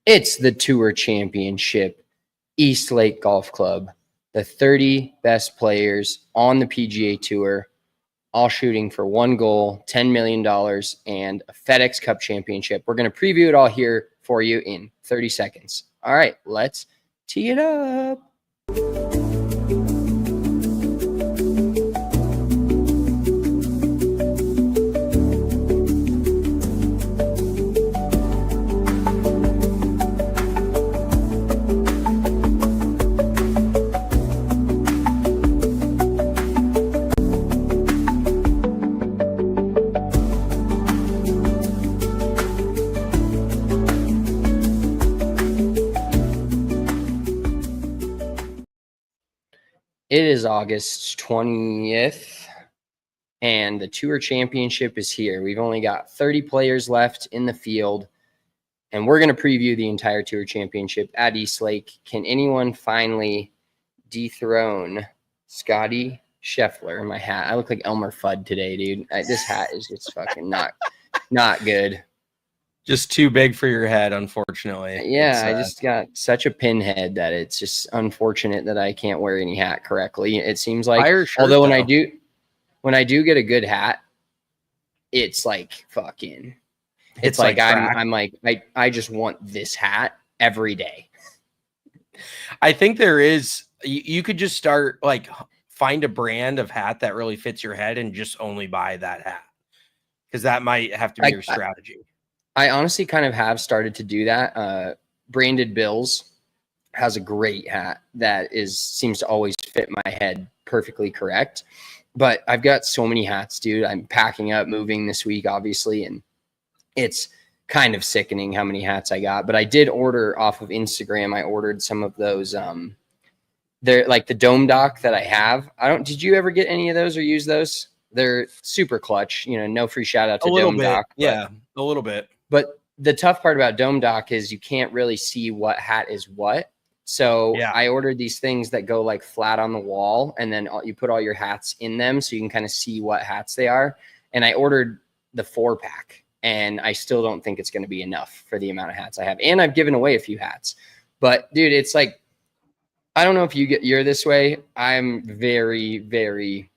It's the Tour Championship, East Lake Golf Club, the 30 best players on the PGA Tour, all shooting for one goal, $10 million, and a FedEx Cup championship. We're going to preview it all here for you in 30 seconds. All right, let's tee it up. It is August 20th, and the Tour Championship is here. We've only got 30 players left in the field, and we're going to preview the entire Tour Championship at East Lake. Can anyone finally dethrone Scottie Scheffler? My hat. I look like Elmer Fudd today, dude. This hat is just fucking not good. Just too big for your head, unfortunately. Yeah, I just got such a pinhead that it's just unfortunate that I can't wear any hat correctly. It seems like, although when I do get a good hat, it's like fucking. It's like I'm like I just want this hat every day. I think there is. You could just start like find a brand of hat that really fits your head and just only buy that hat, because that might have to be your strategy. I honestly kind of have started to do that. Branded Bills has a great hat that seems to always fit my head perfectly correct. But I've got so many hats, dude. I'm packing up, moving this week, obviously, and it's kind of sickening how many hats I got. But I did order off of Instagram. I ordered some of those. They're like the dome dock that I have. Did you ever get any of those or use those? They're super clutch. You know, no free shout out to Dome Dock. Yeah, a little bit. But the tough part about Dome Dock is you can't really see what hat is what. So yeah. I ordered these things that go like flat on the wall, and then you put all your hats in them so you can kind of see what hats they are. And I ordered the 4-pack, and I still don't think it's going to be enough for the amount of hats I have. And I've given away a few hats. But dude, it's like, I don't know if you're this way. I'm very, very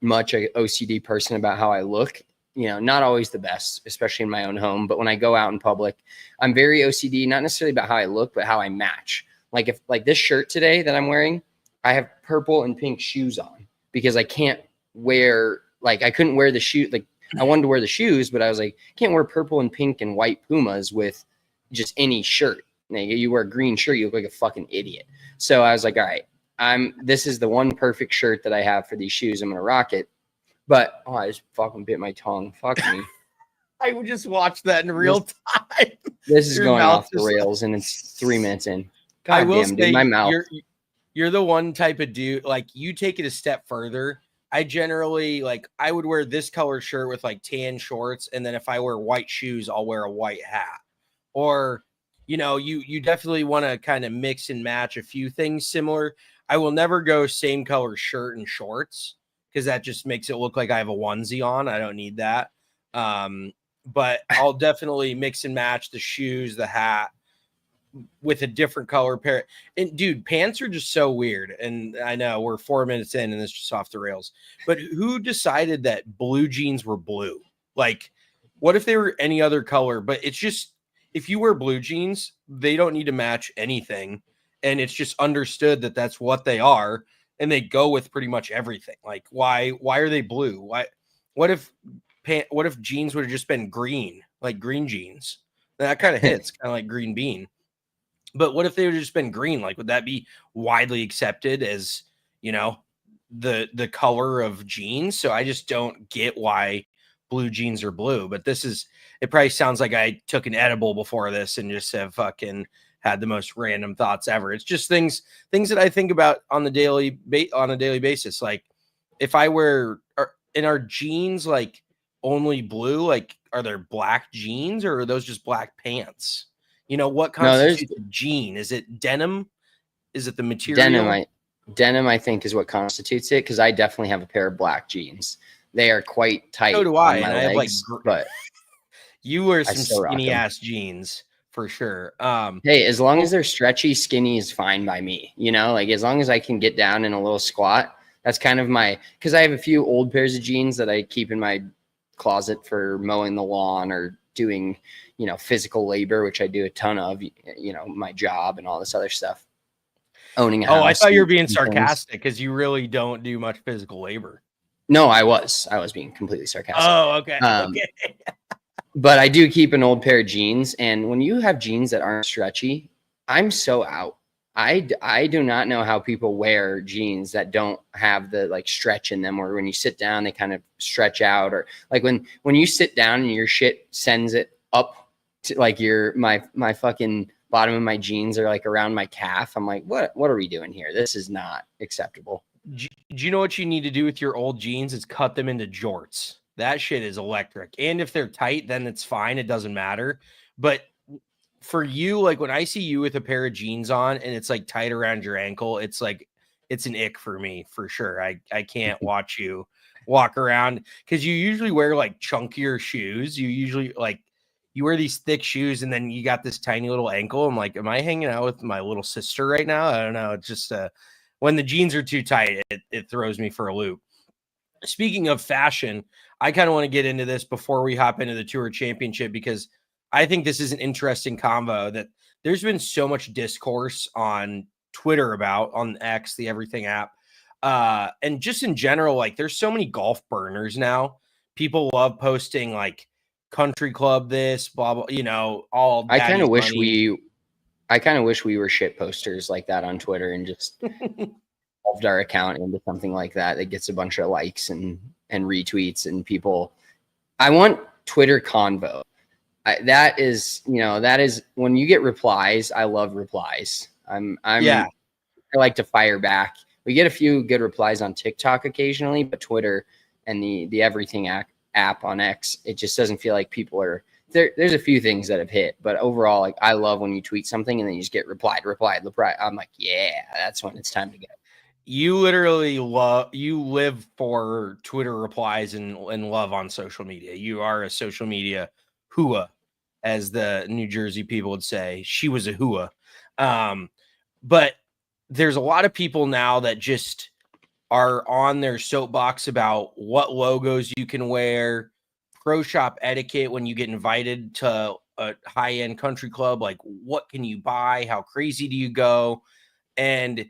much an OCD person about how I look. You know, not always the best, especially in my own home. But when I go out in public, I'm very OCD, not necessarily about how I look, but how I match. Like if like this shirt today that I'm wearing, I have purple and pink shoes on because I can't wear, like I couldn't wear the shoe. Like I wanted to wear the shoes, but I was like, can't wear purple and pink and white Pumas with just any shirt. Like, you wear a green shirt, you look like a fucking idiot. So I was like, all right, this is the one perfect shirt that I have for these shoes. I'm going to rock it. But I just fucking bit my tongue. Fuck me. I would just watch that in real time. This is going off the rails, and it's 3 minutes in. God I will damn, say, dude, my mouth. You're the one type of dude, like you take it a step further. I generally like I would wear this color shirt with like tan shorts, and then if I wear white shoes, I'll wear a white hat. Or, you know, you definitely want to kind of mix and match a few things similar. I will never go same color shirt and shorts, because that just makes it look like I have a onesie on. I don't need that. But I'll definitely mix and match the shoes, the hat with a different color pair. And dude, pants are just so weird. And I know we're 4 minutes in and it's just off the rails. But who decided that blue jeans were blue? Like, what if they were any other color? But it's just, if you wear blue jeans, they don't need to match anything. And it's just understood that that's what they are. And they go with pretty much everything. Like, why are they blue? What if jeans would have just been green, like green jeans? That kind of hits, kind of like green bean. But what if they would have just been green? Like, would that be widely accepted as, you know, the color of jeans? So I just don't get why blue jeans are blue. But it probably sounds like I took an edible before this and just have fucking had the most random thoughts ever. It's just things that I think about on a daily basis. Like, if I wear are jeans like only blue? Like, are there black jeans, or are those just black pants? You know, what constitutes a jean? Is it denim? Is it the material? Denim, I think, is what constitutes it, because I definitely have a pair of black jeans. They are quite tight. So do I. On my and legs, I have but you wear some skinny ass jeans for sure. Hey, as long as they're stretchy, skinny is fine by me. You know, like as long as I can get down in a little squat, that's kind of because I have a few old pairs of jeans that I keep in my closet for mowing the lawn or doing, you know, physical labor, which I do a ton of, you know, my job and all this other stuff. Owning a house. I thought you were being sarcastic because you really don't do much physical labor. No, I was being completely sarcastic. Oh, okay. Okay. But I do keep an old pair of jeans. And when you have jeans that aren't stretchy, I'm so out. I do not know how people wear jeans that don't have the like stretch in them, or when you sit down, they kind of stretch out, or like when you sit down and your shit sends it up to like my fucking bottom of my jeans are like around my calf. I'm like, what are we doing here? This is not acceptable. Do you know what you need to do with your old jeans is cut them into jorts. That shit is electric. And if they're tight, then it's fine. It doesn't matter. But for you, like when I see you with a pair of jeans on and it's like tight around your ankle, it's like, it's an ick for me for sure. I can't watch you walk around because you usually wear like chunkier shoes. You usually like, you wear these thick shoes and then you got this tiny little ankle. I'm like, am I hanging out with my little sister right now? I don't know. It's just when the jeans are too tight, it throws me for a loop. Speaking of fashion, I kind of want to get into this before we hop into the Tour Championship, because I think this is an interesting convo that there's been so much discourse on Twitter about, on X, the everything app. And just in general, like there's so many golf burners now. People love posting like country club this, blah, blah, you know, all I kind of wish we were shit posters like that on Twitter and just evolved our account into something like that gets a bunch of likes and retweets and people. I want Twitter convo. That is when you get replies. I love replies. I like to fire back. We get a few good replies on TikTok occasionally, but Twitter and the everything app on X, it just doesn't feel like people are there. There's a few things that have hit, but overall, like I love when you tweet something and then you just get replied. I'm like, yeah, that's when it's time to go. You literally live for Twitter replies and love on social media. You are a social media hua, as the New Jersey people would say. She was a hua. But there's a lot of people now that just are on their soapbox about what logos you can wear, pro shop etiquette when you get invited to a high-end country club. Like, what can you buy? How crazy do you go? And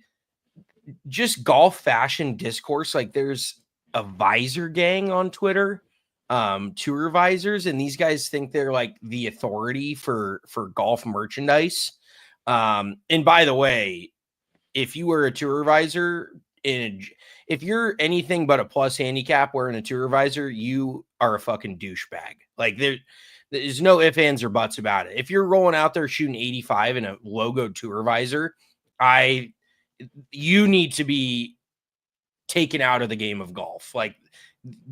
just golf fashion discourse. Like there's a visor gang on Twitter, tour visors, and these guys think they're like the authority for golf merchandise. And by the way, if you wear a tour visor if you're anything but a plus handicap wearing a tour visor, you are a fucking douchebag. Like there's no ifs, ands, or buts about it. If you're rolling out there shooting 85 in a logo tour visor, you need to be taken out of the game of golf. Like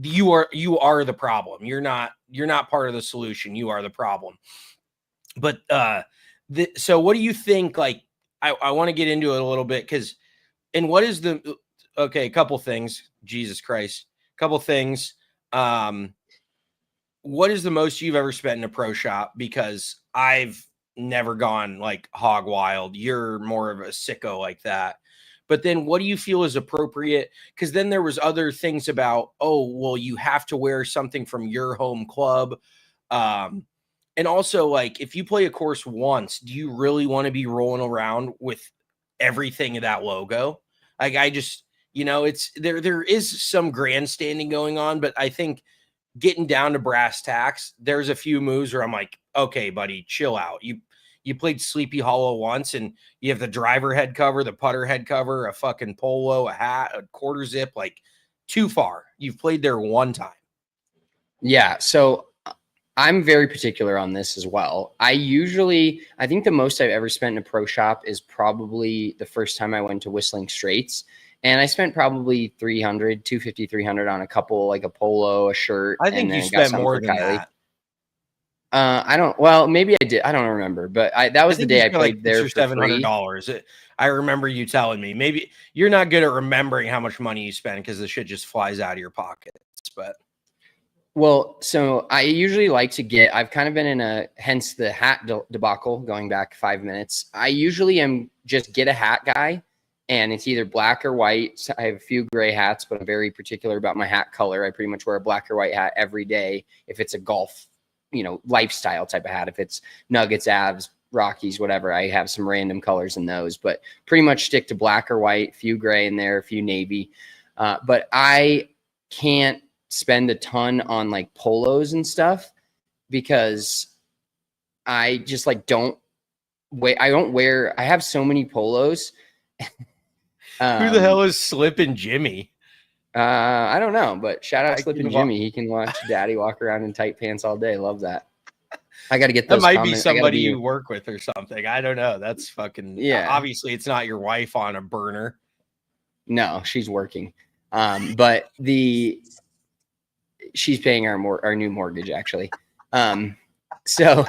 you are the problem. You're not part of the solution. You are the problem. But so what do you think? Like I want to get into it a little bit a couple things. Jesus Christ. Couple things. What is the most you've ever spent in a pro shop? Because I've never gone like hog wild. You're more of a sicko like that. But then what do you feel is appropriate? Because then there was other things about, oh, well, you have to wear something from your home club. And also, like, if you play a course once, do you really want to be rolling around with everything of that logo? Like, I just, it's there is some grandstanding going on, but I think getting down to brass tacks, there's a few moves where I'm like, okay, buddy, chill out. You played Sleepy Hollow once and you have the driver head cover, the putter head cover, a fucking polo, a hat, a quarter zip, like too far. You've played there one time. Yeah. So I'm very particular on this as well. I think the most I've ever spent in a pro shop is probably the first time I went to Whistling Straits. And I spent probably $250, $300 on a couple, like a polo, a shirt. I think you spent more than that. Maybe I did. I don't remember, but that was the day I played like there for $700. I remember you telling me. Maybe you're not good at remembering how much money you spend because the shit just flies out of your pockets. But Well, so I usually like to get, I've kind of been in hence the hat debacle going back 5 minutes. I usually am just get a hat guy, and it's either black or white. So I have a few gray hats, but I'm very particular about my hat color. I pretty much wear a black or white hat every day. If it's a golf, lifestyle type of hat, if it's Nuggets, Avs, Rockies, whatever, I have some random colors in those, but pretty much stick to black or white, few gray in there, a few navy. But I can't spend a ton on like polos and stuff because I just like don't wait. I have so many polos. Who the hell is Slippin' Jimmy? I don't know, but shout out Slippin' Jimmy. He can watch Daddy walk around in tight pants all day. Love that. I got to get those. That might be somebody you work with or something. I don't know. That's fucking, yeah. Obviously it's not your wife on a burner. No, she's working. But she's paying our new mortgage actually. So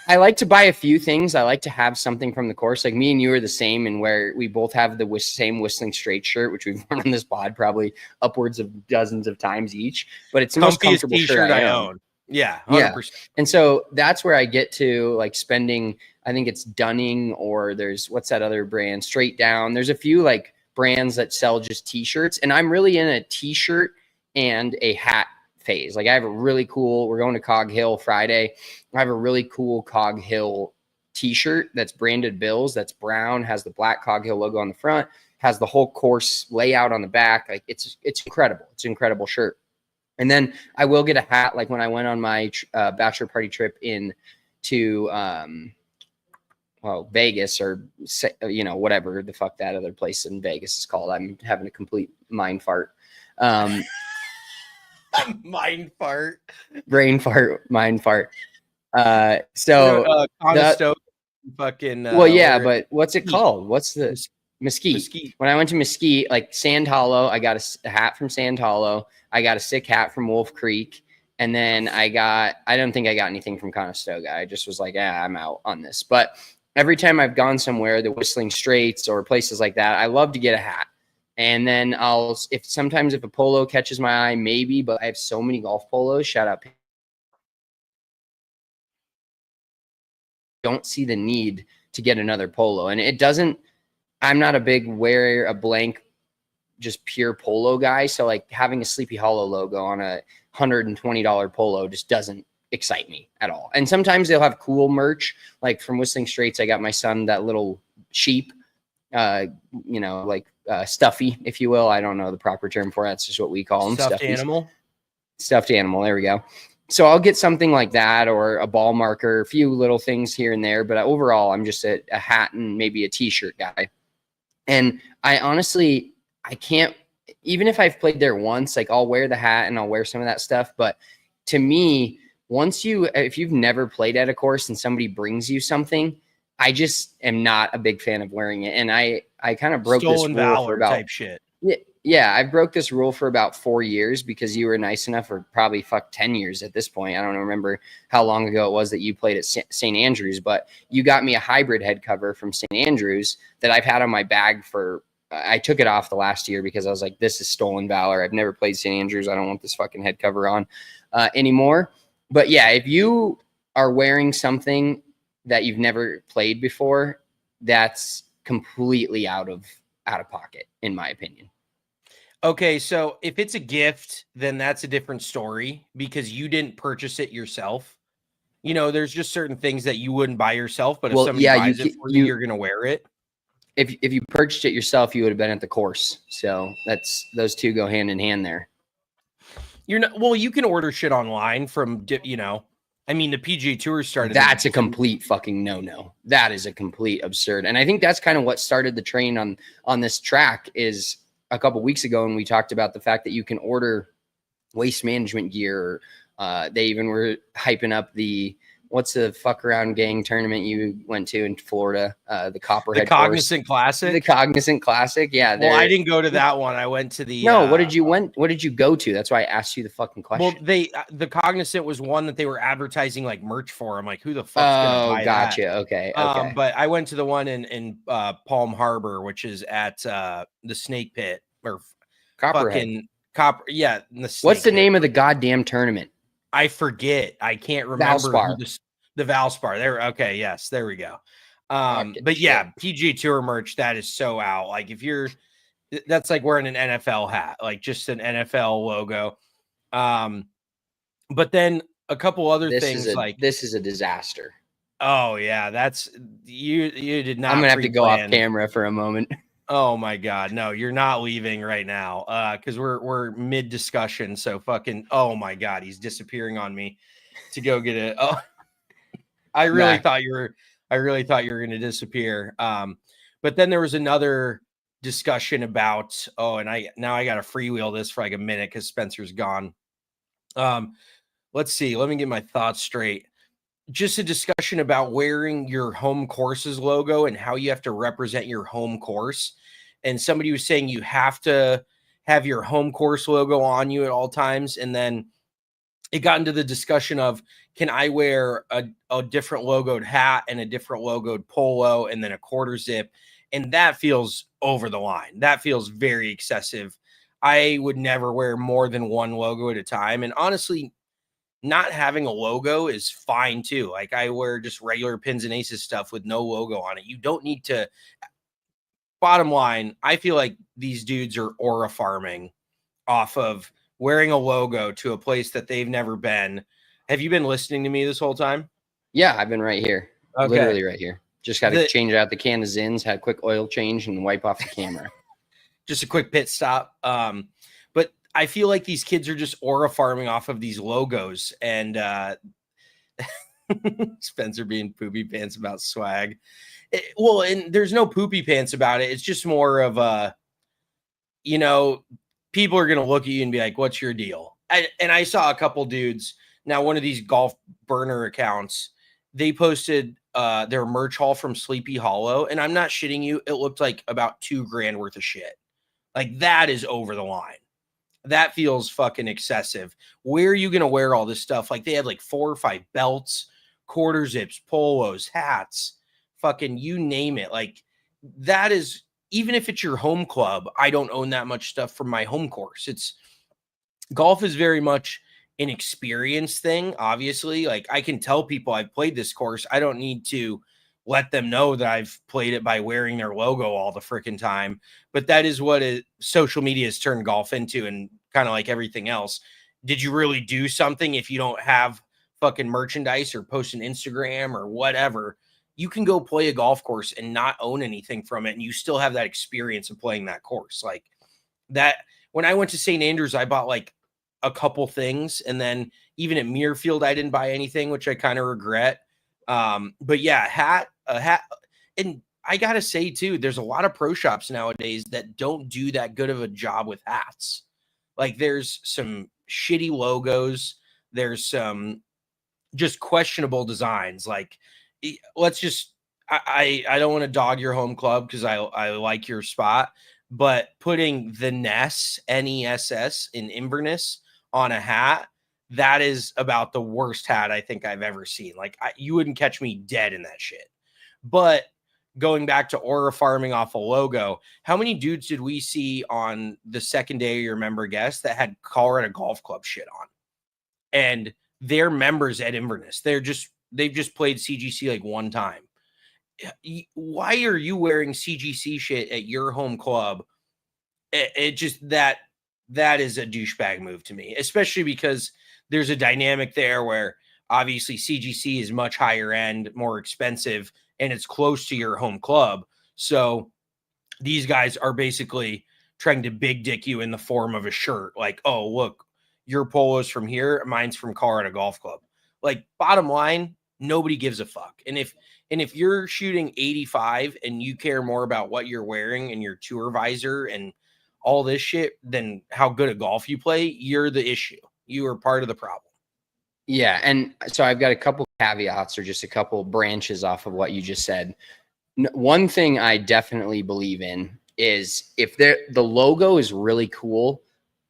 I like to buy a few things. I like to have something from the course. Like me and you are the same, and where we both have the same Whistling Straight shirt, which we've worn on this pod probably upwards of dozens of times each. But it's the most comfortable shirt I own. Yeah, 100%. Yeah. And so that's where I get to like spending. I think it's Dunning, or there's what's that other brand? Straight Down. There's a few like brands that sell just t-shirts, and I'm really in a t-shirt and a hat phase. Like I have a really cool, we're going to Cog Hill Friday. I have a really cool Cog Hill t-shirt that's branded Bills. That's brown, has the black Cog Hill logo on the front, has the whole course layout on the back. Like it's incredible. It's an incredible shirt. And then I will get a hat. Like when I went on my bachelor party trip to Vegas, or whatever the fuck that other place in Vegas is called. I'm having a complete mind fart. Mind fart, brain fart, mind fart. Fucking. But what's it called? What's the Mesquite? When I went to Mesquite, like Sand Hollow, I got a hat from Sand Hollow. I got a sick hat from Wolf Creek. And then I don't think I got anything from Conestoga. I just was like, I'm out on this. But every time I've gone somewhere, the Whistling Straits or places like that, I love to get a hat. And then sometimes if a polo catches my eye, maybe, but I have so many golf polos. Shout out. Don't see the need to get another polo. And I'm not a big wear a blank, just pure polo guy. So like having a Sleepy Hollow logo on a $120 polo just doesn't excite me at all. And sometimes they'll have cool merch. Like from Whistling Straits, I got my son that little sheep, stuffy, if you will. I don't know the proper term for it. That's just what we call them. Stuffed animal. There we go. So I'll get something like that, or a ball marker, a few little things here and there. But overall, I'm just a hat and maybe a t-shirt guy. And I honestly, I can't, even if I've played there once, like I'll wear the hat and I'll wear some of that stuff. But to me, if you've never played at a course and somebody brings you something, I just am not a big fan of wearing it. And I kind of broke this rule for about type shit. Yeah, I broke this rule for about 4 years because you were nice enough, or probably 10 years at this point. I don't remember how long ago it was that you played at St. Andrews, but you got me a hybrid head cover from St. Andrews that I've had on my bag I took it off the last year because I was like, this is stolen valor. I've never played St. Andrews. I don't want this fucking head cover on anymore. But yeah, if you are wearing something that you've never played before, that's completely out of pocket, in my opinion. Okay, so if it's a gift, then that's a different story because you didn't purchase it yourself. There's just certain things that you wouldn't buy yourself, but if somebody buys it for you, you're going to wear it. If you purchased it yourself, you would have been at the course. So those two go hand in hand there. You can order shit online from, the PGA Tour started. That's a complete fucking no-no. That is a complete absurd. And I think that's kind of what started the train on this track is a couple of weeks ago, and we talked about the fact that you can order waste management gear. They even were hyping up what's the fuck around gang tournament you went to in Florida? The Copperhead Cognizant Classic. The Cognizant Classic. Yeah. Well, I didn't go to that one. I went to the. No, what did you go to? That's why I asked you the fucking question. Well, the Cognizant was one that they were advertising like merch for. I'm like, who the fuck's gonna buy gotcha. that? Okay. But I went to the one in Palm Harbor, which is at the Snake Pit or Copperhead. Copper. Yeah. What's the name of the goddamn tournament? I forget. I can't remember. The Valspar. There. Okay. Yes. There we go. But yeah, PGA Tour merch, that is so out. Like that's like wearing an NFL hat, like just an NFL logo. But then a couple other things this is a disaster. Oh yeah, that's you did not. I'm gonna have to go off camera for a moment. Oh my God, no, you're not leaving right now. Because we're mid discussion. So fucking oh my God, he's disappearing on me to go get it. Oh, I really thought you were gonna disappear. But then there was another discussion about and I gotta freewheel this for like a minute because Spencer's gone. Let's see, let me get my thoughts straight. Just a discussion about wearing your home course's logo and how you have to represent your home course. And somebody was saying you have to have your home course logo on you at all times. And then it got into the discussion of, can I wear a different logoed hat and a different logoed polo and then a quarter zip? And that feels over the line. That feels very excessive. I would never wear more than one logo at a time. And honestly, not having a logo is fine too. Like I wear just regular pins and aces stuff with no logo on it. You don't need to. Bottom line, I feel like these dudes are aura farming off of wearing a logo to a place that they've never been. Have you been listening to me this whole time? Yeah, I've been right here. Okay. Literally right here. Just got to change out the can of Zins, had a quick oil change and wipe off the camera. Just a quick pit stop. But I feel like these kids are just aura farming off of these logos, and Spencer being poopy pants about swag. And there's no poopy pants about it. It's just more of people are going to look at you and be like, what's your deal? And I saw a couple dudes. Now, one of these golf burner accounts, they posted their merch haul from Sleepy Hollow. And I'm not shitting you. It looked like about $2,000 worth of shit. Like that is over the line. That feels fucking excessive. Where are you going to wear all this stuff? Like they had like 4 or 5 belts, quarter zips, polos, hats, fucking you name it. Like that is, even if it's your home club, I don't own that much stuff from my home course. Golf is very much an experience thing. Obviously, like I can tell people I've played this course. I don't need to let them know that I've played it by wearing their logo all the freaking time. But that is what social media has turned golf into, and kind of like everything else. Did you really do something if you don't have fucking merchandise or post an Instagram or whatever? You can go play a golf course and not own anything from it, and you still have that experience of playing that course. Like that, when I went to St. Andrews, I bought like a couple things, and then even at Muirfield, I didn't buy anything, which I kind of regret. But yeah, a hat. And I gotta say too, there's a lot of pro shops nowadays that don't do that good of a job with hats. Like there's some shitty logos. There's some just questionable designs. Like let's just, I don't want to dog your home club because I like your spot, but putting the Ness, Ness in Inverness on a hat, that is about the worst hat I think I've ever seen. Like you wouldn't catch me dead in that shit. But going back to aura farming off a logo, how many dudes did we see on the second day of your member guest that had Colorado Golf Club shit on? And they're members at Inverness. They've just played CGC like one time. Why are you wearing CGC shit at your home club? It just that is a douchebag move to me, especially because there's a dynamic there where obviously CGC is much higher end, more expensive, and it's close to your home club. So these guys are basically trying to big dick you in the form of a shirt. Like, oh, look, your polo's from here, mine's from Colorado Golf Club. Like, bottom line, nobody gives a fuck. And if you're shooting 85 and you care more about what you're wearing and your tour visor and all this shit than how good a golf you play, you're the issue. You are part of the problem. Yeah. And so I've got a couple caveats or just a couple branches off of what you just said. One thing I definitely believe in is if the logo is really cool,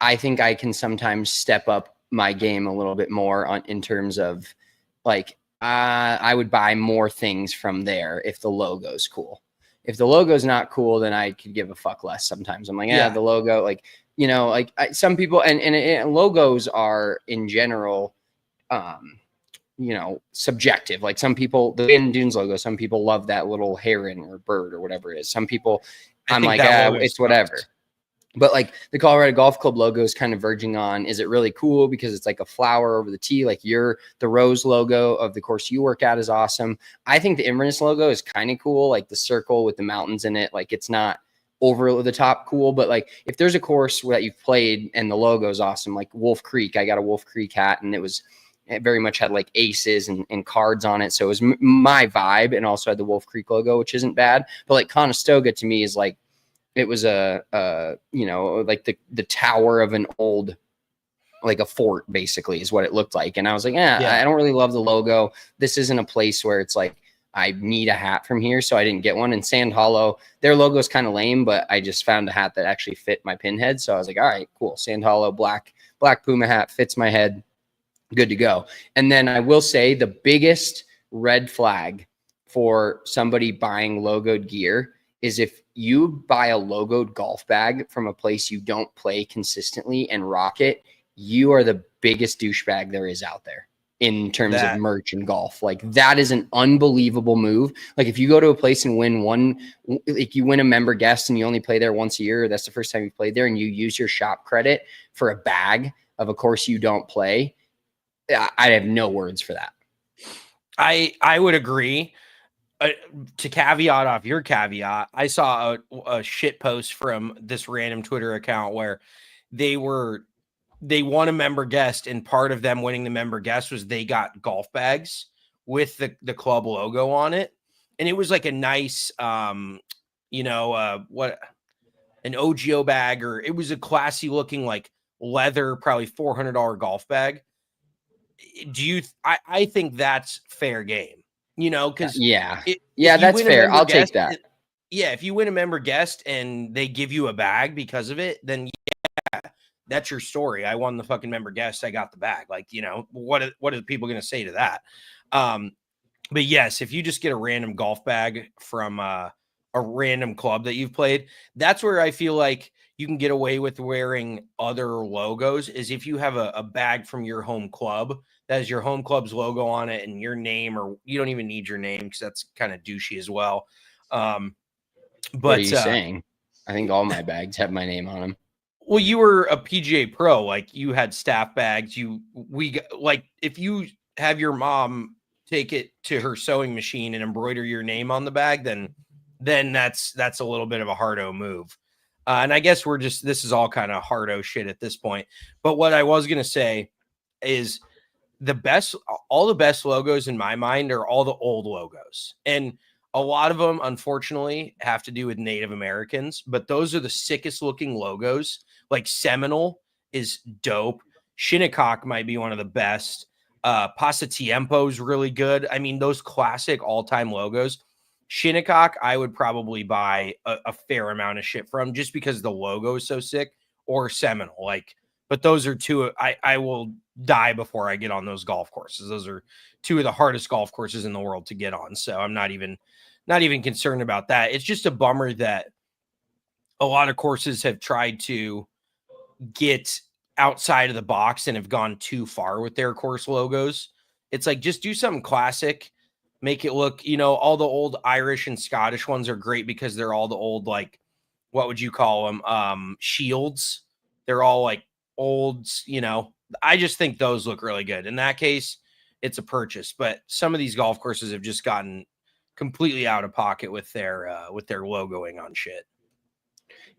I think I can sometimes step up my game a little bit more in terms of like, I would buy more things from there if the logo's cool. If the logo's not cool, then I could give a fuck less sometimes. I'm like, the logo, like, you know, like some people, and logos are in general, you know, subjective. Like some people, the Wind Dunes logo, some people love that little heron or bird or whatever it is. Some people, I'm like, it's whatever. But like the Colorado Golf Club logo is kind of verging on, is it really cool because it's like a flower over the tee? Like the rose logo of the course you work at is awesome. I think the Inverness logo is kind of cool, like the circle with the mountains in it. Like it's not over the top cool, but like if there's a course that you've played and the logo is awesome, like Wolf Creek, I got a Wolf Creek hat and it very much had like aces and cards on it. So it was my vibe, and also had the Wolf Creek logo, which isn't bad. But like Conestoga to me is like, it was you know, like the tower of an old, like a fort basically is what it looked like. And I was like, I don't really love the logo. This isn't a place where it's like, I need a hat from here. So I didn't get one. And Sand Hollow, their logo is kind of lame, but I just found a hat that actually fit my pinhead. So I was like, all right, cool. Sand Hollow, black Puma hat, fits my head. Good to go. And then I will say the biggest red flag for somebody buying logoed gear is if you buy a logoed golf bag from a place you don't play consistently and rock it, you are the biggest douchebag there is out there in terms of merch and golf. Like that is an unbelievable move. Like if you go to a place and like you win a member guest and you only play there once a year, or that's the first time you played there, and you use your shop credit for a bag of a course you don't play, I have no words for that. I would agree. To caveat off your caveat, I saw a shit post from this random Twitter account where they won a member guest, and part of them winning the member guest was they got golf bags with the club logo on it. And it was like a nice, you know, an OGO bag, or it was a classy looking, like leather, probably $400 golf bag. I think that's fair game. You know, because that's fair. I'll take that. If you win a member guest and they give you a bag because of it, then that's your story. I won the fucking member guest. I got the bag. Like, you know, what are people going to say to that? But yes, if you just get a random golf bag from a random club that you've played, that's where I feel like you can get away with wearing other logos, is if you have a bag from your home club that has your home club's logo on it and your name, or you don't even need your name because that's kind of douchey as well. But what are you saying? I think all my bags have my name on them. Well, you were a PGA pro, like you had staff bags. Like if you have your mom take it to her sewing machine and embroider your name on the bag, then that's a little bit of a hardo move. And I guess this is all kind of hardo shit at this point. But what I was going to say is all the best logos in my mind are all the old logos. And a lot of them, unfortunately, have to do with Native Americans, but those are the sickest looking logos. Like Seminole is dope. Shinnecock might be one of the best. Pasatiempo is really good. I mean, those classic all-time logos. Shinnecock, I would probably buy a fair amount of shit from, just because the logo is so sick. Or Seminole, but those are two I will die before I get on those golf courses. Those are two of the hardest golf courses in the world to get on. So I'm not even concerned about that. It's just a bummer that a lot of courses have tried to get outside of the box and have gone too far with their course logos. It's like, just do something classic, make it look, you know, all the old Irish and Scottish ones are great because they're all the old, like, what would you call them? Shields. They're all like old, you know. I just think those look really good. In that case, it's a purchase. But some of these golf courses have just gotten completely out of pocket with their logoing on shit.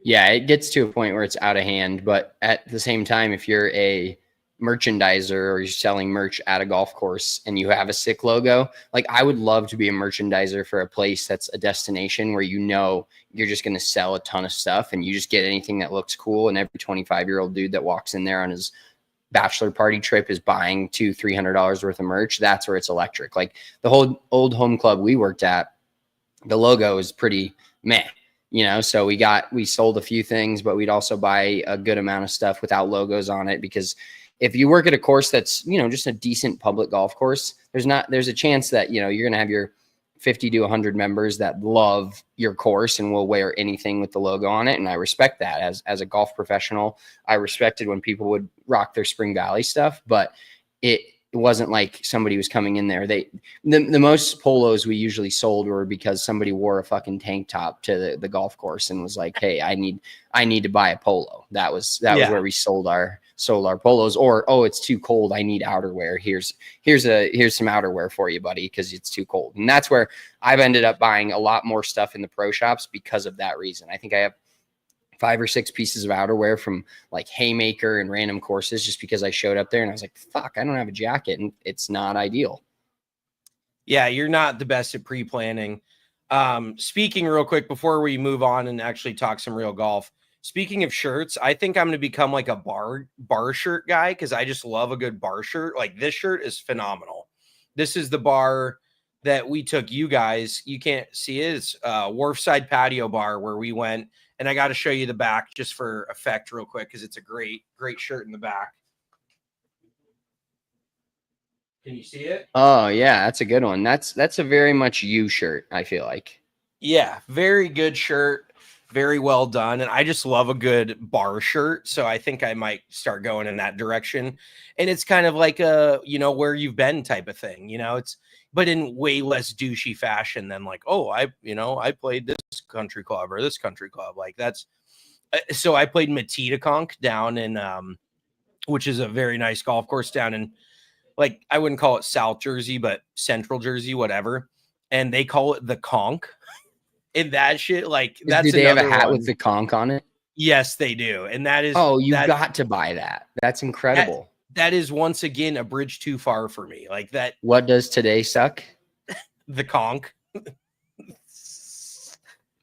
Yeah, it gets to a point where it's out of hand. But at the same time, if you're a merchandiser or you're selling merch at a golf course and you have a sick logo, like I would love to be a merchandiser for a place that's a destination where you know you're just going to sell a ton of stuff and you just get anything that looks cool, and every 25-year-old dude that walks in there on his bachelor party trip is buying $200-300 worth of merch. That's where it's electric. Like the whole old home club we worked at, the logo is pretty meh, you know, so we sold a few things, but we'd also buy a good amount of stuff without logos on it, because if you work at a course that's, you know, just a decent public golf course, there's a chance that, you know, you're going to have your 50 to 100 members that love your course and will wear anything with the logo on it. And I respect that as a golf professional. I respected when people would rock their Spring Valley stuff, but it wasn't like somebody was coming in there. The most polos we usually sold were because somebody wore a fucking tank top to the golf course and was like, hey, I need to buy a polo. That was where we sold our polos. Or, oh, it's too cold, I need outerwear. Here's some outerwear for you, buddy, because it's too cold. And that's where I've ended up buying a lot more stuff in the pro shops because of that reason. I think I have 5 or 6 pieces of outerwear from like Haymaker and random courses just because I showed up there and I was like, fuck, I don't have a jacket, and it's not ideal. Yeah, you're not the best at pre-planning. Speaking real quick before we move on and actually talk some real golf, speaking of shirts, I think I'm going to become like a bar shirt guy because I just love a good bar shirt. Like this shirt is phenomenal. This is the bar that we took you guys. You can't see it. It's Wharfside Patio Bar where we went. And I got to show you the back just for effect real quick because it's a great shirt in the back. Can you see it? Oh, yeah, that's a good one. That's a very much you shirt, I feel like. Yeah, very good shirt. Very well done. And I just love a good bar shirt. So I think I might start going in that direction. And it's kind of like a, where you've been type of thing. But in way less douchey fashion than like, oh, I played this country club or this country club. Like that's, so I played Matitaconk down in, which is a very nice golf course down in, like, I wouldn't call it South Jersey, but Central Jersey, whatever. And they call it the conch. And that shit, like, that's do they have a hat with the conch on it? Yes, they do. And that is, oh, you've got to buy that. That's incredible. That is once again a bridge too far for me. Like that. What does today suck? The conch.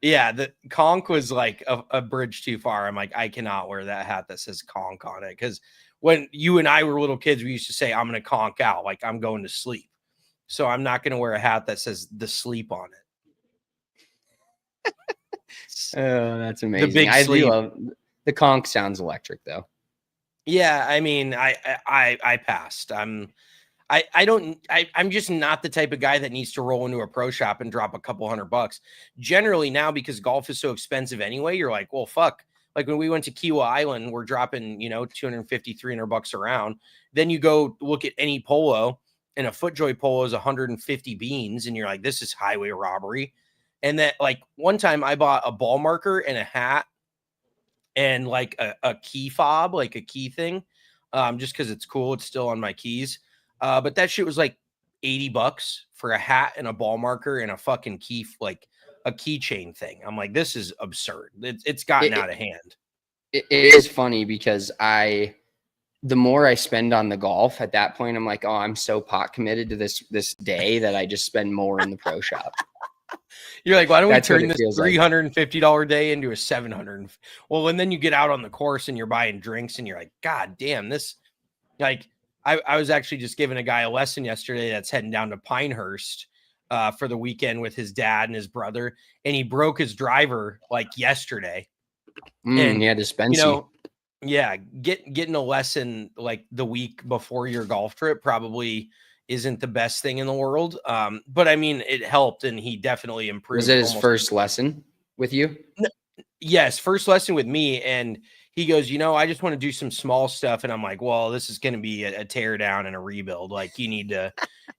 Yeah, the conch was like a bridge too far. I'm like, I cannot wear that hat that says conch on it. Because when you and I were little kids, we used to say, I'm going to conch out. Like I'm going to sleep. So I'm not going to wear a hat that says the sleep on it. Oh, that's amazing. The big sleep. do love the conch. Sounds electric though. Yeah, I mean, I passed. I'm just not the type of guy that needs to roll into a pro shop and drop a couple $100. Generally now, because golf is so expensive anyway, you're like, well, fuck. Like when we went to Kiawah Island, we're dropping, $250, $300 around. Then you go look at any polo, and a FootJoy polo is 150 beans, and you're like, this is highway robbery. And that, like, one time I bought a ball marker and a hat and like a key fob, like a key thing, just because it's cool. It's still on my keys. But that shit was like $80 for a hat and a ball marker and a fucking key, like a keychain thing. I'm like, this is absurd. It's gotten out of hand. It is funny because the more I spend on the golf at that point, I'm like, oh, I'm so pot committed to this day that I just spend more in the pro shop. You're like, why don't we turn this $350 day into a $700? Well, and then you get out on the course and you're buying drinks and you're like, God damn, this, like, I was actually just giving a guy a lesson yesterday that's heading down to Pinehurst for the weekend with his dad and his brother. And he broke his driver like yesterday. And he had to spend yeah, getting a lesson like the week before your golf trip probably isn't the best thing in the world. But I mean, it helped and he definitely improved. Was it his first lesson with you? Yes, first lesson with me. And he goes, I just want to do some small stuff. And I'm like, well, this is going to be a tear down and a rebuild. Like you need to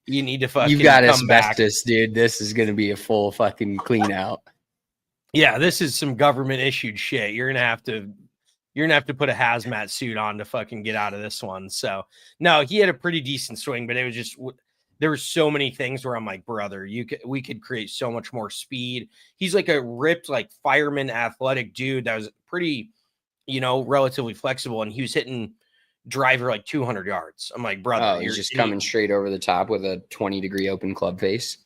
fucking, you've got asbestos, dude. This is going to be a full fucking clean out. Yeah. This is some government issued shit. You're going to have to put a hazmat suit on to fucking get out of this one. So no, he had a pretty decent swing, but it was just, there were so many things where I'm like, brother, we could create so much more speed. He's like a ripped, like fireman athletic dude that was pretty, relatively flexible. And he was hitting driver like 200 yards. I'm like, brother, he's just coming straight over the top with a 20-degree open club face.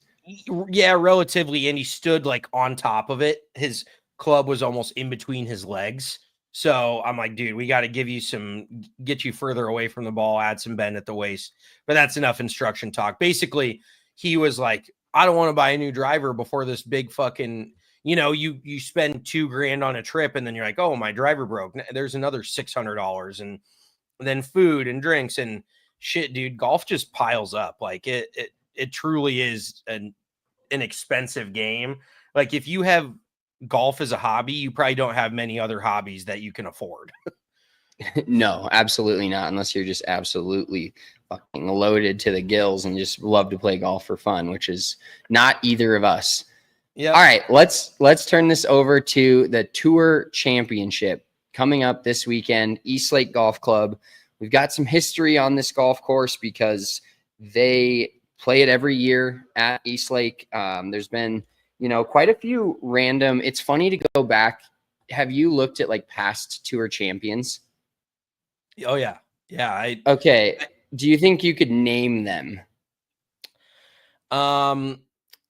Yeah, relatively. And he stood like on top of it. His club was almost in between his legs. So I'm like, dude, we got to get you further away from the ball, add some bend at the waist. But that's enough instruction talk. Basically, he was like, I don't want to buy a new driver before this big fucking, you spend $2,000 on a trip and then you're like, oh, my driver broke. There's another $600 and then food and drinks and shit, dude. Golf just piles up. Like it truly is an an expensive game. Like if you have golf as a hobby, you probably don't have many other hobbies that you can afford. No, absolutely not. Unless you're just absolutely fucking loaded to the gills and just love to play golf for fun, which is not either of us. Yeah. All right, let's turn this over to the Tour Championship coming up this weekend, East Lake Golf Club. We've got some history on this golf course because they play it every year at East Lake. There's been, quite a few random. It's funny to go back. Have you looked at like past Tour champions? Oh yeah. Yeah. Okay. Do you think you could name them?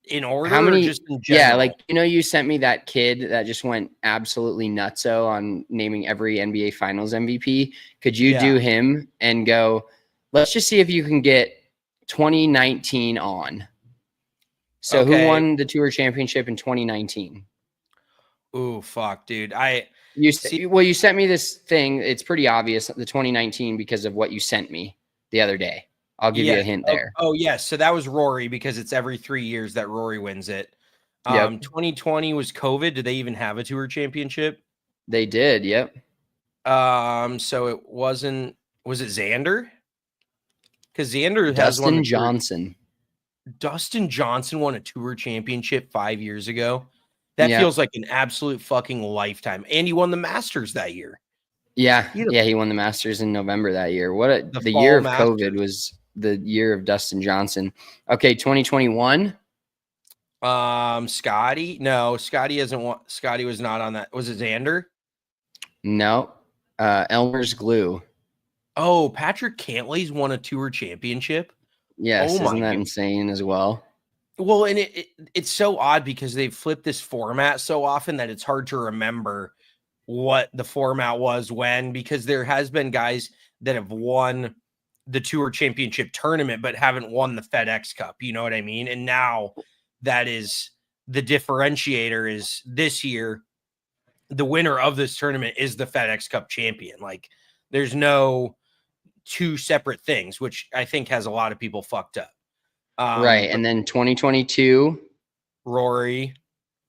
In order, how many? or just in general? Yeah, like you sent me that kid that just went absolutely nutso on naming every NBA Finals MVP. Could you do him and go? Let's just see if you can get 2019 on. So who won the Tour Championship in 2019? Oh fuck, dude! You sent me this thing. It's pretty obvious, the 2019, because of what you sent me the other day. I'll give you a hint there. Oh, yes. So that was Rory, because it's every 3 years that Rory wins it. 2020 was COVID. Did they even have a Tour Championship? They did. Yep. So it wasn't. Was it Xander? Because Xander has Dustin Johnson. Dustin Johnson won a Tour Championship 5 years ago. That feels like an absolute fucking lifetime. And he won the Masters that year. Yeah. He won the Masters in November that year. The year of COVID was the year of Dustin Johnson. Okay, 2021. Scottie. No, Scottie hasn't won. Scottie was not on that. Was it Xander? No. Elmer's Glue. Oh, Patrick Cantlay's won a Tour Championship. Yes, isn't that insane as well? Well, and it's so odd because they've flipped this format so often that it's hard to remember what the format was when, because there has been guys that have won the Tour Championship tournament but haven't won the FedEx Cup. You know what I mean? And now that is the differentiator. Is this year the winner of this tournament is the FedEx Cup champion. Like there's no two separate things, which I think has a lot of people fucked up. Right. And then 2022, Rory.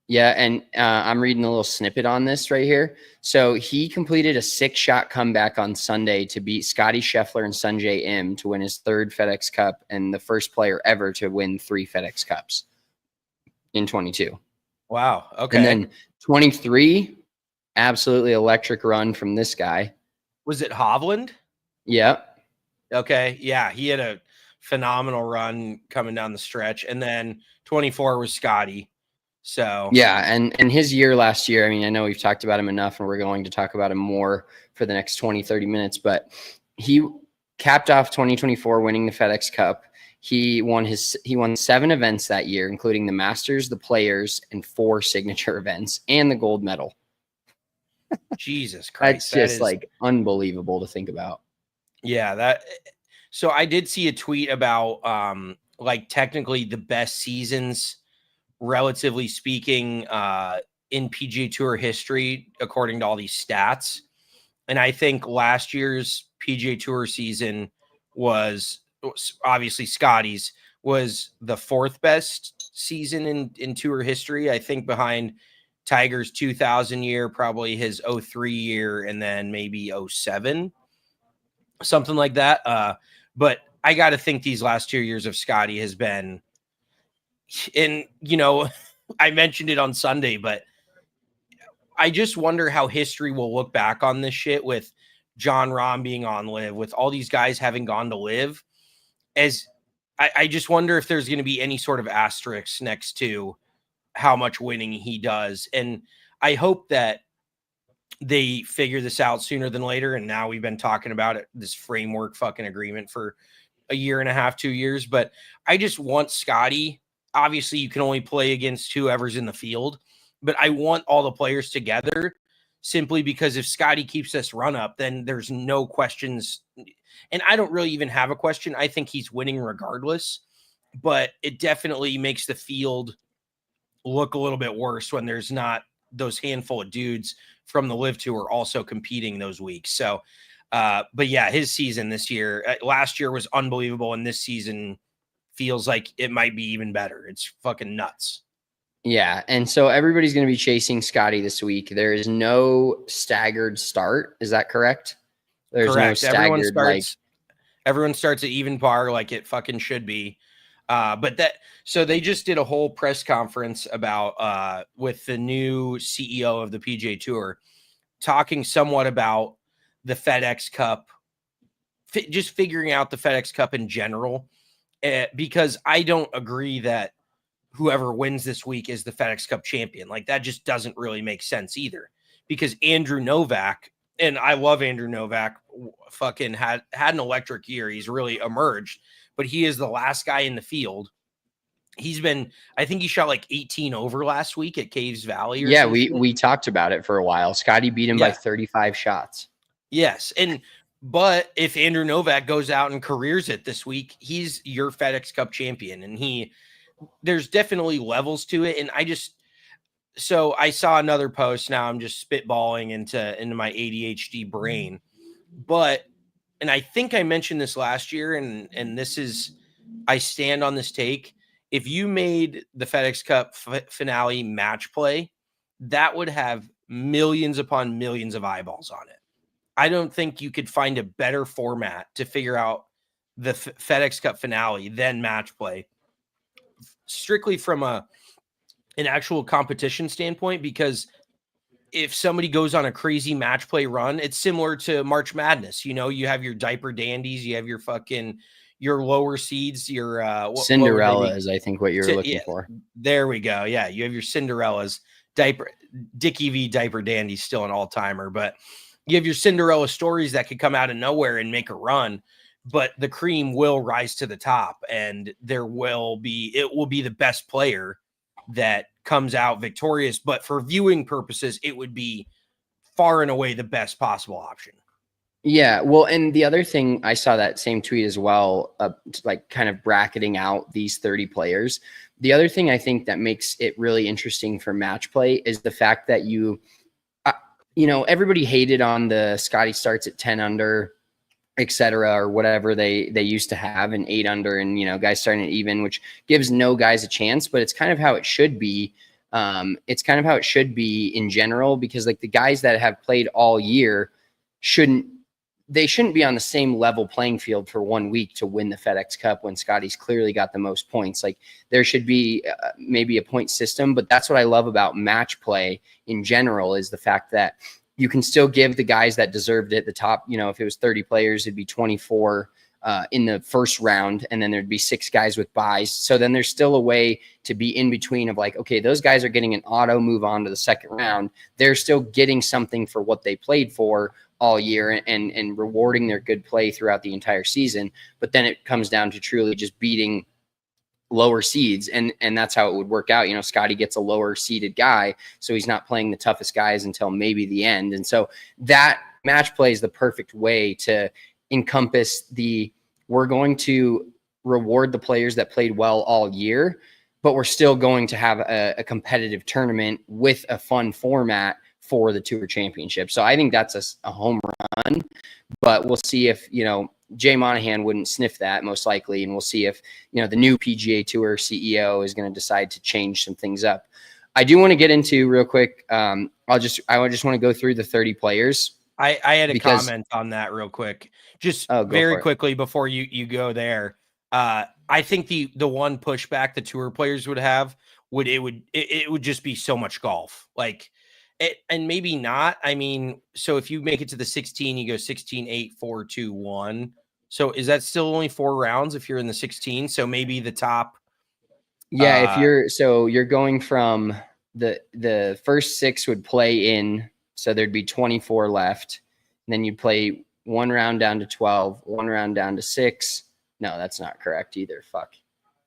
Yeah. And I'm reading a little snippet on this right here. So he completed a 6-shot comeback on Sunday to beat Scottie Scheffler and Sungjae Im to win his 3rd FedEx Cup and the first player ever to win 3 FedEx Cups in 22. Wow. Okay. And then 23, absolutely electric run from this guy. Was it Hovland? Yep. Okay. Yeah. He had a phenomenal run coming down the stretch. And then 24 was Scottie. So yeah, and his year last year, I mean, I know we've talked about him enough and we're going to talk about him more for the next 20-30 minutes, but he capped off 2024 winning the FedEx Cup. He won 7 events that year, including the Masters, the Players, and 4 signature events and the gold medal. Jesus Christ. That's just like unbelievable to think about. Yeah, so I did see a tweet about like technically the best seasons, relatively speaking, in PGA Tour history, according to all these stats. And I think last year's PGA Tour season was obviously Scottie's was the 4th best season in tour history. I think behind Tiger's 2000 year, probably his 03 year, and then maybe 07, something like that. But I got to think these last 2 years of Scottie has been, and I mentioned it on Sunday, but I just wonder how history will look back on this shit with Jon Rahm being on LIV, with all these guys having gone to LIV. As I just wonder if there's going to be any sort of asterisk next to how much winning he does. And I hope that they figure this out sooner than later. And now we've been talking about it, this framework fucking agreement for a year and a half, 2 years. But I just want Scottie. Obviously, you can only play against whoever's in the field, but I want all the players together, simply because if Scottie keeps this run up, then there's no questions. And I don't really even have a question. I think he's winning regardless, but it definitely makes the field look a little bit worse when there's not those handful of dudes from the LIV Tour also competing those weeks. So, but yeah, his season this year, last year was unbelievable, and this season feels like it might be even better. It's fucking nuts. Yeah, and so everybody's going to be chasing Scottie this week. There is no staggered start. Is that correct? There's correct. No staggered everyone starts at even par like it fucking should be. So they just did a whole press conference about with the new CEO of the PGA Tour, talking somewhat about the FedEx Cup, just figuring out the FedEx Cup in general, because I don't agree that whoever wins this week is the FedEx Cup champion. Like, that just doesn't really make sense either, because Andrew Novak, and I love Andrew Novak, fucking had an electric year. He's really emerged, but he is the last guy in the field. I think he shot like 18 over last week at Caves Valley. Yeah, we talked about it for a while. Scottie beat him by 35 shots. Yes. But if Andrew Novak goes out and careers it this week, he's your FedEx Cup champion. And there's definitely levels to it. And so I saw another post. Now I'm just spitballing into my ADHD brain. And I think I mentioned this last year, and I stand on this take. If you made the FedEx Cup finale match play, that would have millions upon millions of eyeballs on it. I don't think you could find a better format to figure out the FedEx Cup finale than match play, strictly from an actual competition standpoint, because if somebody goes on a crazy match play run, it's similar to March Madness. You know, you have your diaper dandies, you have your lower seeds, your Cinderellas, I think what you're looking for. There we go. Yeah, you have your Cinderellas. Dickie V diaper dandy, still an all-timer, but you have your Cinderella stories that could come out of nowhere and make a run, but the cream will rise to the top, and it will be the best player that comes out victorious. But for viewing purposes, it would be far and away the best possible option. Yeah, well, and the other thing, I saw that same tweet as well, like kind of bracketing out these 30 players. The other thing I think that makes it really interesting for match play is the fact that everybody hated on the Scottie starts at 10 under, et cetera, or whatever they used to have, an 8 under, and, guys starting at even, which gives no guys a chance, but it's kind of how it should be. It's kind of how it should be in general, because like the guys that have played all year shouldn't be on the same level playing field for 1 week to win the FedEx Cup when Scottie's clearly got the most points. Like, there should be maybe a point system, but that's what I love about match play in general, is the fact that you can still give the guys that deserved it the top. If it was 30 players, it'd be 24 in the first round, and then there'd be 6 guys with buys. So then there's still a way to be in between of like, okay, those guys are getting an auto move on to the second round. They're still getting something for what they played for all year and rewarding their good play throughout the entire season. But then it comes down to truly just beating lower seeds, and that's how it would work out. Scottie gets a lower seeded guy, so he's not playing the toughest guys until maybe the end. And so that match play is the perfect way to encompass we're going to reward the players that played well all year, but we're still going to have a competitive tournament with a fun format for the Tour Championship. So I think that's a home run, but we'll see if, Jay Monahan wouldn't sniff that most likely. And we'll see if, the new PGA Tour CEO is going to decide to change some things up. I do want to get into real quick. I just want to go through the 30 players. I had a comment on that real quick, just very quickly before you go there. I think the one pushback the Tour players would have it would just be so much golf. Like, and maybe not. I mean, so if you make it to the 16, you go 16, 8, 4, 2, 1. So is that still only 4 rounds if you're in the 16? So maybe the top. Yeah, you're going from the first 6 would play in, so there'd be 24 left. And then you'd play 1 round down to 12, 1 round down to 6. No, that's not correct either. Fuck.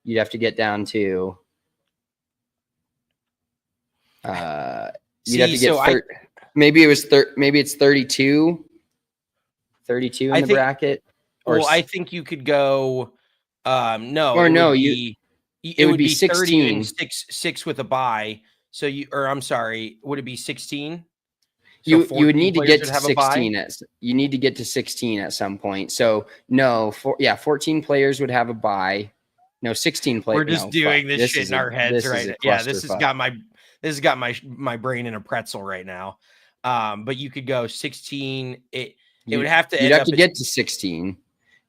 You'd have to get down to you'd have to get maybe it's 32 in the bracket. I think you could go it would be 16 6 with a bye. So I'm sorry, would it be 16? So you would need to get to 16 you need to get to 16 at some point. So 14 players would have a bye. No, 16 players. We're just doing this shit in our heads right now. Yeah, this has got my brain in a pretzel right now. But you could go 16. It would have to you'd have to get to 16.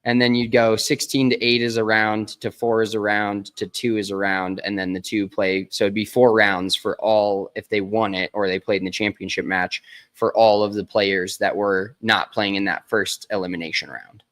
And then you'd go 16 to 8 is a round, to 4 is a round, to 2 is a round, and then the 2 play. So it'd be 4 rounds for all, if they won it or they played in the championship match, for all of the players that were not playing in that first elimination round.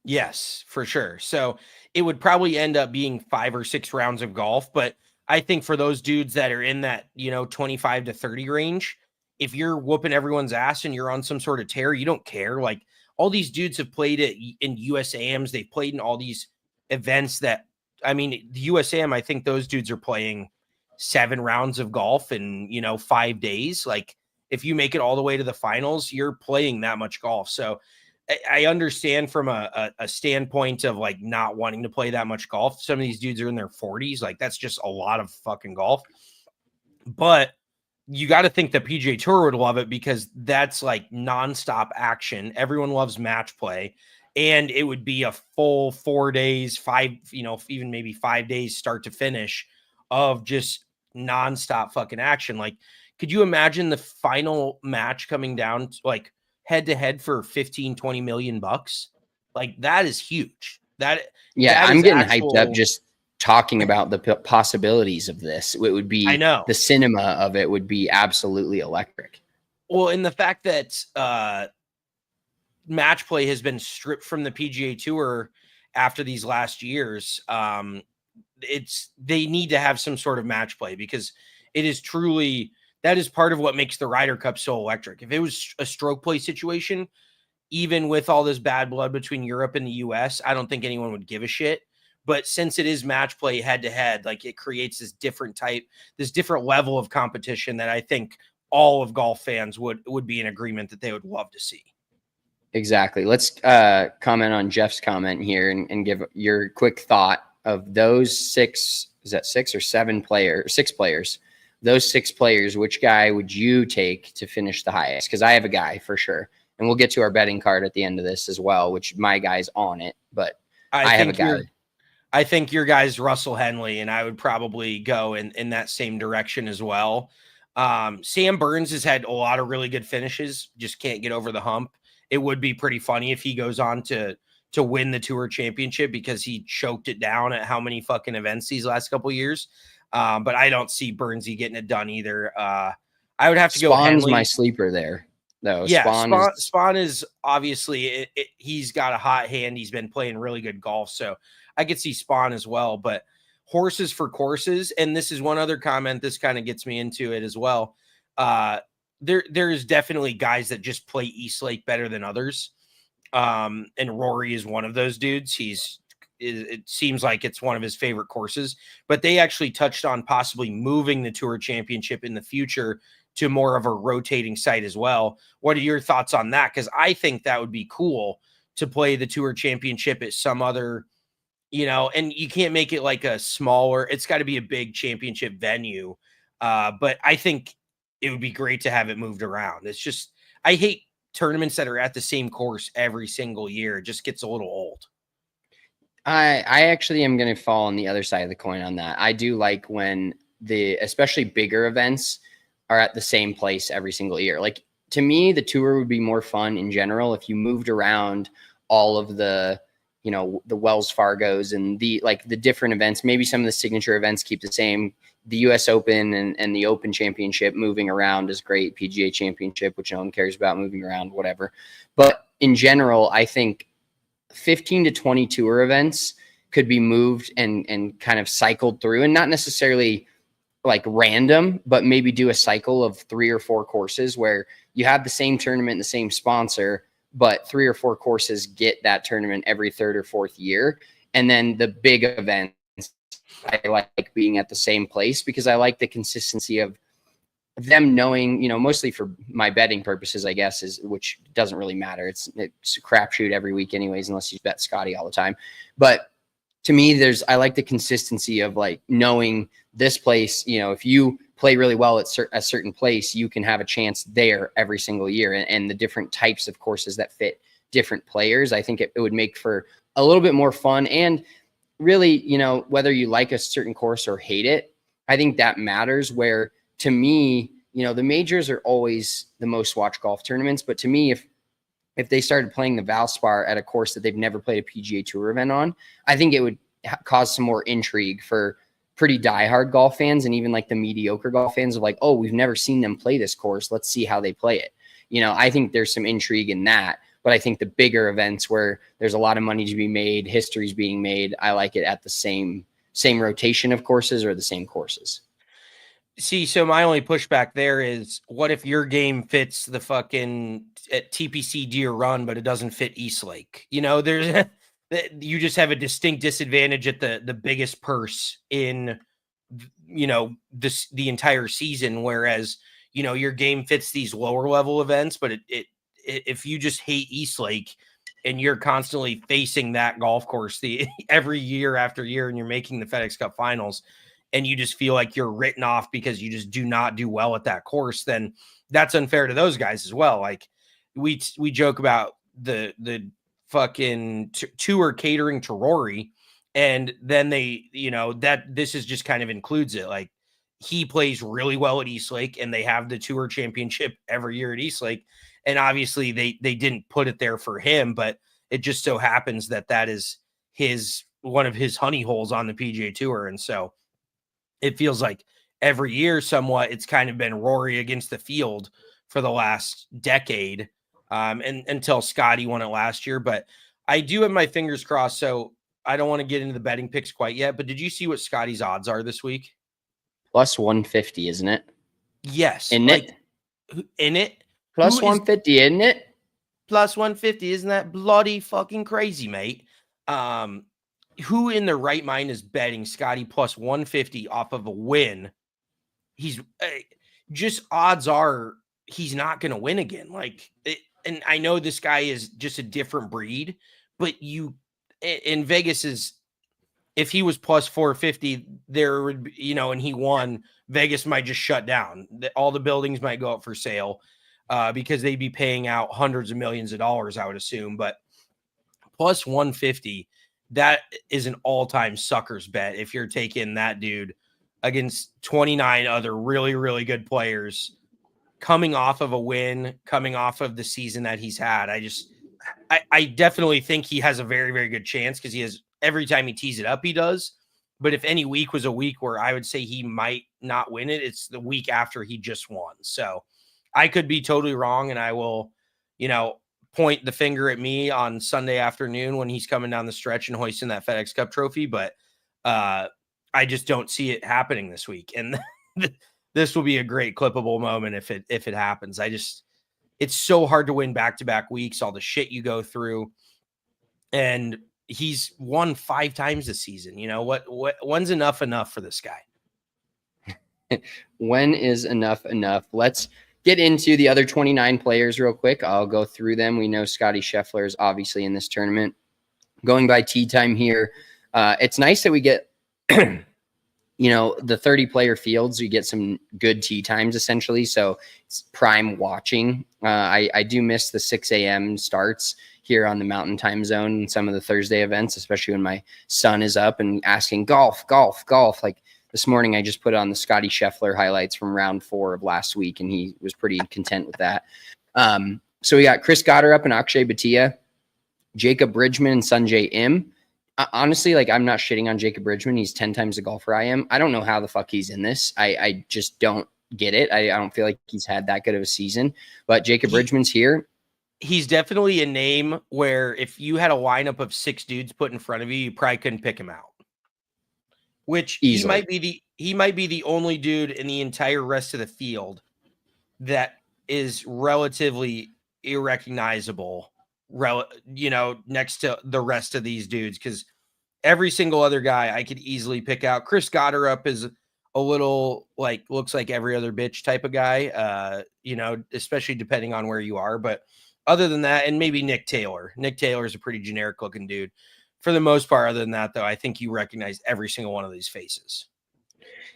Yes, for sure. So it would probably end up being 5 or 6 rounds of golf. But I think for those dudes that are in that, 25 to 30 range, if you're whooping everyone's ass and you're on some sort of tear, you don't care. Like, all these dudes have played it in USAMs. They've played in all these events that, I mean, the USAM, I think those dudes are playing 7 rounds of golf in, 5 days. Like, if you make it all the way to the finals, you're playing that much golf. So I understand from a standpoint of like not wanting to play that much golf. Some of these dudes are in their 40s. Like, that's just a lot of fucking golf. But you got to think the PGA Tour would love it, because that's like nonstop action. Everyone loves match play, and it would be a full 4 days, 5, even maybe 5 days start to finish of just nonstop fucking action. Like, could you imagine the final match coming down to, like, head to head for 15, 20 million bucks? Like, that is huge. I'm getting hyped up just talking about the possibilities of this. It would be, I know, the cinema of it would be absolutely electric. Well, and the fact that match play has been stripped from the PGA Tour after these last years, they need to have some sort of match play, because it is truly, that is part of what makes the Ryder Cup so electric. If it was a stroke play situation, even with all this bad blood between Europe and the US, I don't think anyone would give a shit. But since it is match play head to head, like, it creates this different level of competition that I think all of golf fans would be in agreement that they would love to see. Exactly. Let's comment on Jeff's comment here and give your quick thought of those 6. Is that 6 or 7 players? 6 players. Those 6 players, which guy would you take to finish the highest? Because I have a guy for sure, and we'll get to our betting card at the end of this as well, which my guy's on it. But I have a guy. I think your guy's Russell Henley, and I would probably go in that same direction as well. Sam Burns has had a lot of really good finishes, just can't get over the hump. It would be pretty funny if he goes on to win the Tour Championship, because he choked it down at how many fucking events these last couple of years. But I don't see Burnsy getting it done either. I would have to go Spawn's Henley. My sleeper there. though. Yeah, Spaun is obviously he's got a hot hand. He's been playing really good golf, so I could see Spaun as well. But horses for courses, and this is one other comment. This kind of gets me into it as well. There's definitely guys that just play East Lake better than others, and Rory is one of those dudes. It seems like it's one of his favorite courses, but they actually touched on possibly moving the Tour Championship in the future to more of a rotating site as well. What are your thoughts on that? Because I think that would be cool to play the Tour Championship at some other, and you can't make it like a smaller, it's got to be a big championship venue. But I think it would be great to have it moved around. It's just, I hate tournaments that are at the same course every single year. It just gets a little old. I actually am going to fall on the other side of the coin on that. I do like when especially bigger events are at the same place every single year. Like, to me, the tour would be more fun in general if you moved around all of the, the Wells Fargos and the different events. Maybe some of the signature events keep the same. The US Open and the Open Championship moving around is great. PGA Championship, which no one cares about moving around, whatever. But in general, I think 15 to 20 tour events could be moved and kind of cycled through, and not necessarily like random, but maybe do a cycle of 3 or 4 courses where you have the same tournament, the same sponsor, but 3 or 4 courses get that tournament every 3rd or 4th year. And then the big events, I like being at the same place because I like the consistency of them knowing, mostly for my betting purposes, I guess, which doesn't really matter. It's a crapshoot every week anyways, unless you bet Scottie all the time. But to me, I like the consistency of like knowing this place, if you play really well at a certain place, you can have a chance there every single year, and the different types of courses that fit different players. I think it would make for a little bit more fun. And really, whether you like a certain course or hate it, I think that matters. Where to me, the majors are always the most watched golf tournaments. But to me, if they started playing the Valspar at a course that they've never played a PGA Tour event on, I think it would cause some more intrigue for pretty diehard golf fans, and even like the mediocre golf fans of like, oh, we've never seen them play this course. Let's see how they play it. I think there's some intrigue in that. But I think the bigger events where there's a lot of money to be made, history's being made, I like it at the same rotation of courses or the same courses. See, so my only pushback there is, what if your game fits the fucking at TPC Deer Run, but it doesn't fit Eastlake? There's you just have a distinct disadvantage at the biggest purse in the entire season, whereas your game fits these lower level events, but if you just hate Eastlake and you're constantly facing that golf course every year after year, and you're making the FedEx Cup finals, and you just feel like you're written off because you just do not do well at that course, then that's unfair to those guys as well. Like we joke about the fucking tour catering to Rory, and then they, that this is just kind of includes it. Like he plays really well at Eastlake, and they have the tour championship every year at Eastlake. And obviously they didn't put it there for him, but it just so happens that is one of his honey holes on the PGA Tour. And so it feels like every year somewhat it's kind of been Rory against the field for the last decade, and until Scottie won it last year. But I do have my fingers crossed, so I don't want to get into the betting picks quite yet. But did you see what Scottie's odds are this week? Plus 150, isn't it? Yes. In it? Plus 150, isn't it? Plus 150. Isn't that bloody fucking crazy, mate? Who in their right mind is betting Scottie plus 150 off of a win? He's just, odds are he's not going to win again. And I know this guy is just a different breed, but in Vegas if he was plus 450, there would be, and he won, Vegas might just shut down. All the buildings might go up for sale because they'd be paying out hundreds of millions of dollars, I would assume. But plus 150, that is an all-time sucker's bet if you're taking that dude against 29 other really, really good players coming off of a win, coming off of the season that he's had. I definitely think he has a very, very good chance, because he has, every time he tees it up, he does. But if any week was a week where I would say he might not win it, it's the week after he just won. So I could be totally wrong, and I will, point the finger at me on Sunday afternoon when he's coming down the stretch and hoisting that FedEx Cup trophy. But I just don't see it happening this week. And this will be a great clippable moment if it happens. It's so hard to win back-to-back weeks, all the shit you go through. And he's won 5 times this season. When's enough for this guy? When is enough? Let's get into the other 29 players real quick. I'll go through them. We know Scottie Scheffler is obviously in this tournament. Going by tee time here, it's nice that we get, the 30-player fields. We get some good tee times, essentially, so it's prime watching. I do miss the 6 a.m. starts here on the Mountain Time Zone and some of the Thursday events, especially when my son is up and asking golf. Like this morning, I just put on the Scottie Scheffler highlights from round 4 of last week, and he was pretty content with that. So we got Chris Gotterup and Akshay Bhatia, Jacob Bridgman and Sanjay Im. Honestly, I'm not shitting on Jacob Bridgman. He's 10 times the golfer I am. I don't know how the fuck he's in this. I just don't get it. I don't feel like he's had that good of a season. But Jacob Bridgman's here. He's definitely a name where if you had a lineup of 6 dudes put in front of you, you probably couldn't pick him out. Which easily. he might be the only dude in the entire rest of the field that is relatively irrecognizable, next to the rest of these dudes, because every single other guy I could easily pick out. Chris Gotterup is a little looks like every other bitch type of guy, especially depending on where you are. But other than that, and maybe Nick Taylor. Nick Taylor is a pretty generic looking dude. For the most part, other than that, though, I think you recognize every single one of these faces.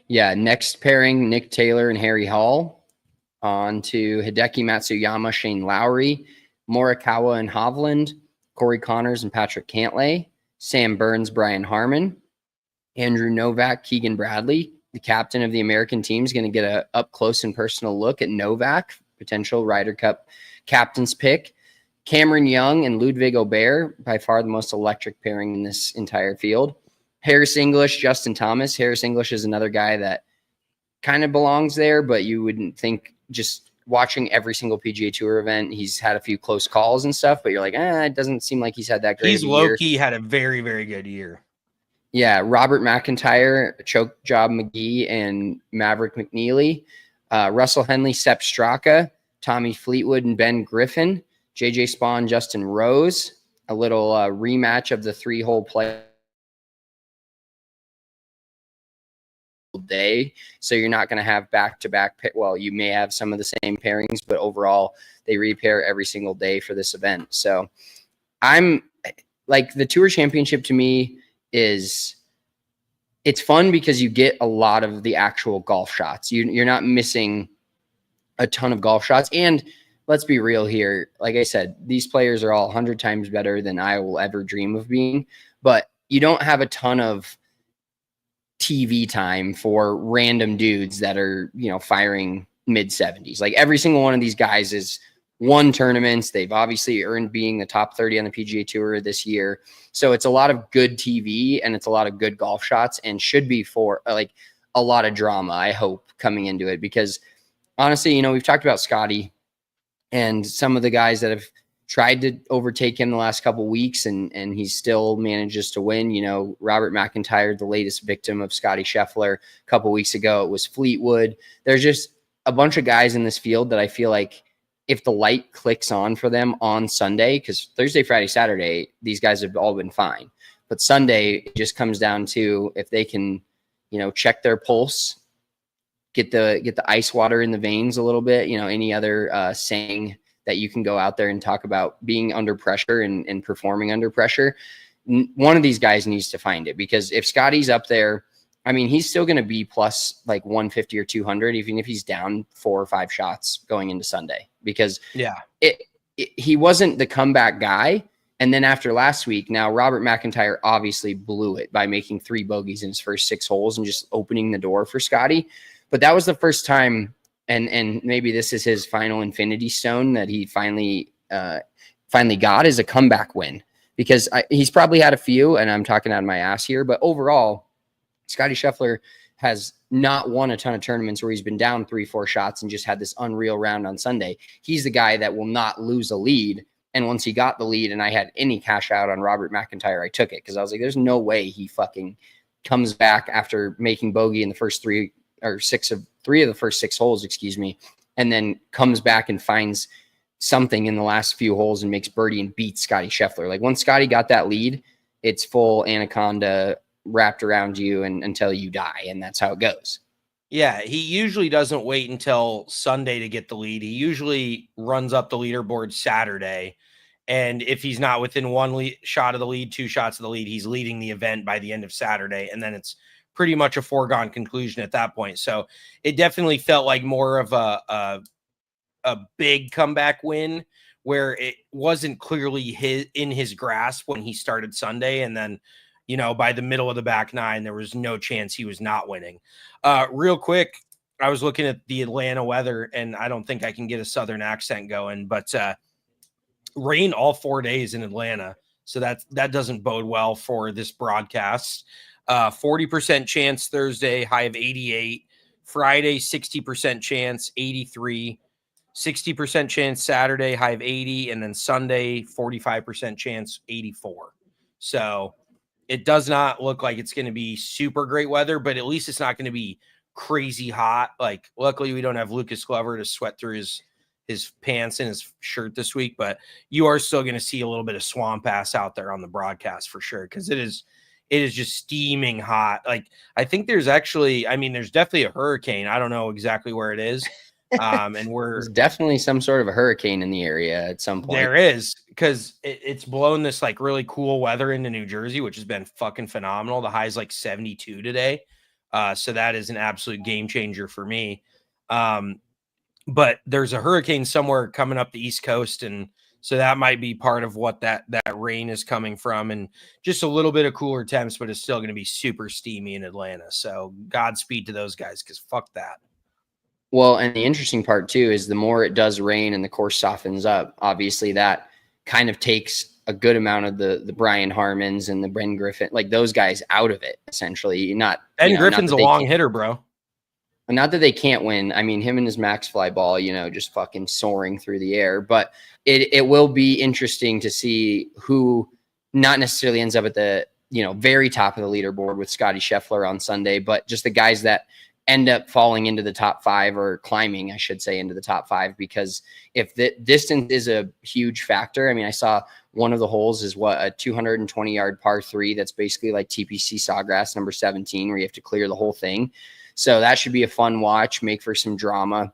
Yeah, next pairing, Nick Taylor and Harry Hall. On to Hideki Matsuyama, Shane Lowry, Morikawa and Hovland, Corey Connors and Patrick Cantlay, Sam Burns, Brian Harmon, Andrew Novak, Keegan Bradley. The captain of the American team is going to get a up close and personal look at Novak, potential Ryder Cup captain's pick. Cameron Young and Ludwig Aubert, by far the most electric pairing in this entire field. Harris English, Justin Thomas. Harris English is another guy that kind of belongs there, but you wouldn't think, just watching every single PGA Tour event, he's had a few close calls and stuff, but you're like, it doesn't seem like he's had that great He's low-key had a very, very good year. Yeah, Robert McIntyre, Choke Job McGee, and Maverick McNeely. Russell Henley, Sepp Straka, Tommy Fleetwood, and Ben Griffin. JJ Spaun, Justin Rose. A little rematch of the 3-hole play day, so you're not going to have back-to-back. Well, you may have some of the same pairings, but overall they repair every single day for this event. So I'm like, the Tour Championship to me it's fun because you get a lot of the actual golf shots. You're not missing a ton of golf shots. And let's be real here. Like I said, these players are all 100 times better than I will ever dream of being, but you don't have a ton of TV time for random dudes that are, firing mid 70s. Like, every single one of these guys is won tournaments. They've obviously earned being the top 30 on the PGA Tour this year. So it's a lot of good TV and it's a lot of good golf shots, and should be for like a lot of drama, I hope, coming into it, because honestly, we've talked about Scottie and some of the guys that have tried to overtake him the last couple of weeks, and he still manages to win. Robert McIntyre, the latest victim of Scottie Scheffler. A couple of weeks ago, it was Fleetwood. There's just a bunch of guys in this field that I feel like, if the light clicks on for them on Sunday, because Thursday, Friday, Saturday, these guys have all been fine. But Sunday, it just comes down to if they can, check their pulse, get the ice water in the veins a little bit, any other saying that you can go out there and talk about being under pressure and performing under pressure. One of these guys needs to find it, because if Scottie's up there, I mean, he's still going to be plus like 150 or 200, even if he's down 4 or 5 shots going into Sunday, because he wasn't the comeback guy. And then after last week, now Robert McIntyre obviously blew it by making 3 bogeys in his first 6 holes and just opening the door for Scottie. But that was the first time, and maybe this is his final infinity stone that he finally got, is a comeback win, because he's probably had a few, and I'm talking out of my ass here, but overall, Scottie Scheffler has not won a ton of tournaments where he's been down 3-4 shots and just had this unreal round on Sunday. He's the guy that will not lose a lead. And once he got the lead and I had any cash out on Robert McIntyre, I took it, because I was like, there's no way he fucking comes back after making bogey in the first 3 of the first 6 holes, and then comes back and finds something in the last few holes and makes birdie and beats Scottie Scheffler. Like, once Scottie got that lead, it's full anaconda wrapped around you and until you die, and that's how it goes. Yeah, he usually doesn't wait until Sunday to get the lead. He usually runs up the leaderboard Saturday, and if he's not within 1 shot of the lead, 2 shots of the lead, he's leading the event by the end of Saturday, and then it's pretty much a foregone conclusion at that point. So it definitely felt like more of a big comeback win, where it wasn't clearly in his grasp when he started Sunday, and then by the middle of the back 9, there was no chance he was not winning. Real quick, I was looking at the Atlanta weather, and I don't think I can get a Southern accent going, but rain all 4 days in Atlanta. So that doesn't bode well for this broadcast. 40% chance Thursday, high of 88. Friday, 60% chance, 83. 60% chance Saturday, high of 80. And then Sunday, 45% chance, 84. So it does not look like it's going to be super great weather, but at least it's not going to be crazy hot. Like, luckily we don't have Lucas Glover to sweat through his pants and his shirt this week, but you are still going to see a little bit of swamp ass out there on the broadcast for sure, because it is just steaming hot. Like, I think there's definitely a hurricane. I don't know exactly where it is. And there's definitely some sort of a hurricane in the area at some point. There is, because it's blown this like really cool weather into New Jersey, which has been fucking phenomenal. The high is like 72 today. So that is an absolute game changer for me. But there's a hurricane somewhere coming up the East Coast, and So that might be part of what that rain is coming from, and just a little bit of cooler temps, but it's still going to be super steamy in Atlanta. So Godspeed to those guys, because fuck that. Well, and the interesting part too is the more it does rain and the course softens up, obviously that kind of takes a good amount of the Brian Harmons and the Ben Griffin, like those guys out of it, essentially. Ben Griffin's a long hitter, bro. Not that they can't win. I mean, him and his max fly ball, just fucking soaring through the air. But it will be interesting to see who not necessarily ends up at the, very top of the leaderboard with Scottie Scheffler on Sunday, but just the guys that end up falling into the top 5 or climbing, I should say, into the top 5, because if the distance is a huge factor. I mean, I saw one of the holes is a 220-yard par 3 that's basically like TPC Sawgrass number 17, where you have to clear the whole thing. So that should be a fun watch, make for some drama.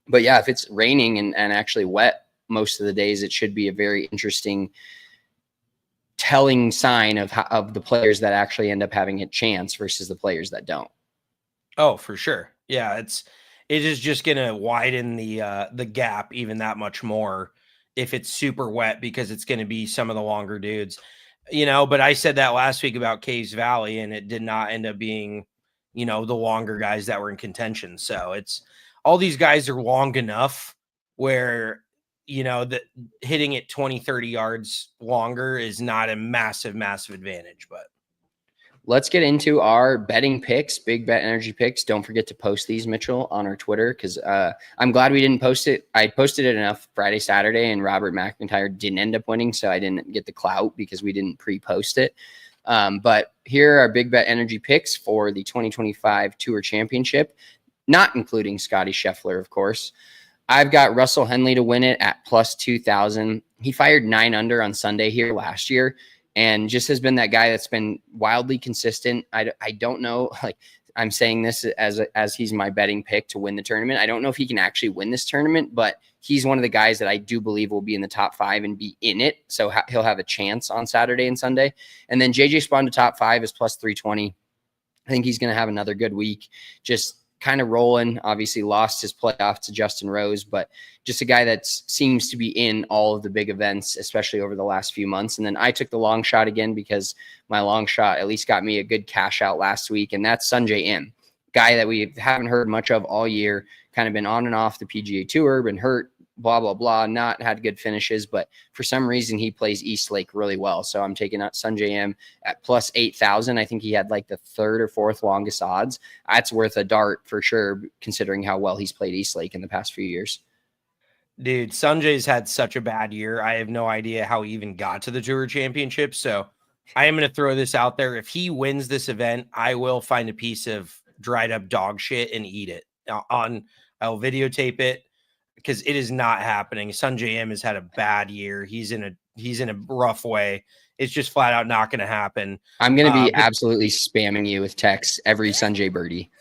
But yeah, if it's raining and actually wet most of the days, it should be a very interesting telling sign of the players that actually end up having a chance versus the players that don't. Oh, for sure. Yeah, it is just going to widen the gap even that much more if it's super wet, because it's going to be some of the longer dudes. But I said that last week about Caves Valley, and it did not end up being the longer guys that were in contention. So it's all these guys are long enough where, that hitting it 20, 30 yards longer is not a massive, massive advantage. But let's get into our betting picks, big bet energy picks. Don't forget to post these, Mitchell, on our Twitter, because I'm glad we didn't post it. I posted it enough Friday, Saturday, and Robert McIntyre didn't end up winning, so I didn't get the clout because we didn't pre-post it. But here are big bet energy picks for the 2025 Tour Championship, not including Scottie Scheffler, of course. I've got Russell Henley to win it at plus 2,000. He fired 9 under on Sunday here last year, and just has been that guy that's been wildly consistent. I don't know, like I'm saying this as he's my betting pick to win the tournament. I don't know if he can actually win this tournament, but he's one of the guys that I do believe will be in the top 5 and be in it. So he'll have a chance on Saturday and Sunday. And then JJ Spaun to top 5 is plus 320. I think he's going to have another good week. Just kind of rolling. Obviously lost his playoff to Justin Rose, but just a guy that seems to be in all of the big events, especially over the last few months. And then I took the long shot again because my long shot at least got me a good cash out last week. And that's Sungjae Im, guy that we haven't heard much of all year, kind of been on and off the PGA Tour, been hurt, blah, blah, blah, not had good finishes, but for some reason he plays East Lake really well. So I'm taking out Sungjae Im at plus 8,000. I think he had like the 3rd or 4th longest odds. That's worth a dart for sure, considering how well he's played East Lake in the past few years. Dude, Sungjae's had such a bad year. I have no idea how he even got to the Tour Championship. So I am going to throw this out there. If he wins this event, I will find a piece of dried up dog shit and eat it. I'll videotape it, because it is not happening. Sungjae Im has had a bad year. He's in a rough way. It's just flat out not going to happen. I'm going to be absolutely spamming you with texts every Sungjae birdie.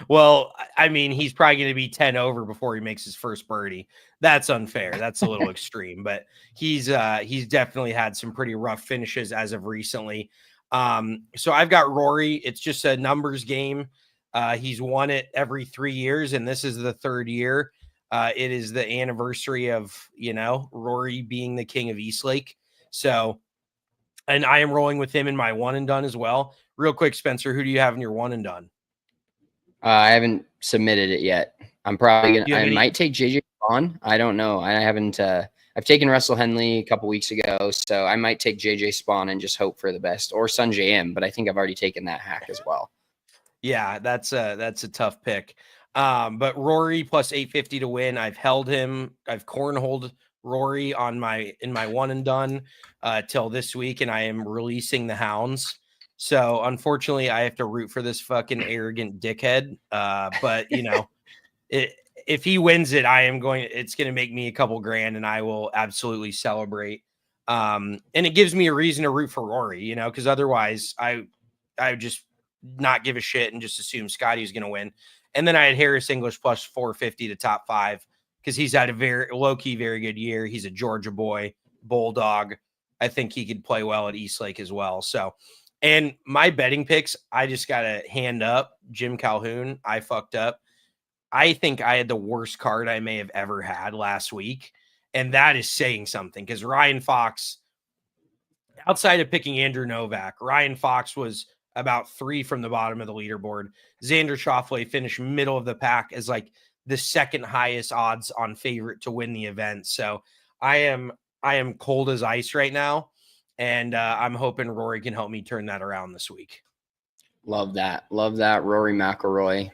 Well, I mean, he's probably going to be 10 over before he makes his first birdie. That's unfair. That's a little extreme, but he's definitely had some pretty rough finishes as of recently. So I've got Rory. It's just a numbers game. He's won it every 3 years, and this is the 3rd year. It is the anniversary of, Rory being the king of East Lake. So, and I am rolling with him in my one and done as well. Real quick, Spencer, who do you have in your one and done? I haven't submitted it yet. I'm probably going to, I might take JJ Spaun. I don't know. I haven't, I've taken Russell Henley a couple weeks ago, so I might take JJ Spaun and just hope for the best, or Sungjae Im, but I think I've already taken that hack as well. Yeah, that's a tough pick. But Rory plus 850 to win. I've held him. I've cornholed Rory in my one and done till this week, and I am releasing the hounds. So unfortunately, I have to root for this fucking arrogant dickhead. But if he wins it, it's going to make me a couple grand, and I will absolutely celebrate. And it gives me a reason to root for Rory, because otherwise I would just not give a shit and just assume Scotty's going to win. And then I had Harris English plus 450 to top 5, because he's had a very low-key, very good year. He's a Georgia boy, Bulldog. I think he could play well at East Lake as well. So, and my betting picks, I just got to hand up Jim Calhoun. I fucked up. I think I had the worst card I may have ever had last week. And that is saying something, because Ryan Fox, outside of picking Andrew Novak, Ryan Fox was about 3 from the bottom of the leaderboard. Xander Schauffele finished middle of the pack as like the second highest odds on favorite to win the event. So I am cold as ice right now. And I'm hoping Rory can help me turn that around this week. Love that. Love that. Rory McIlroy.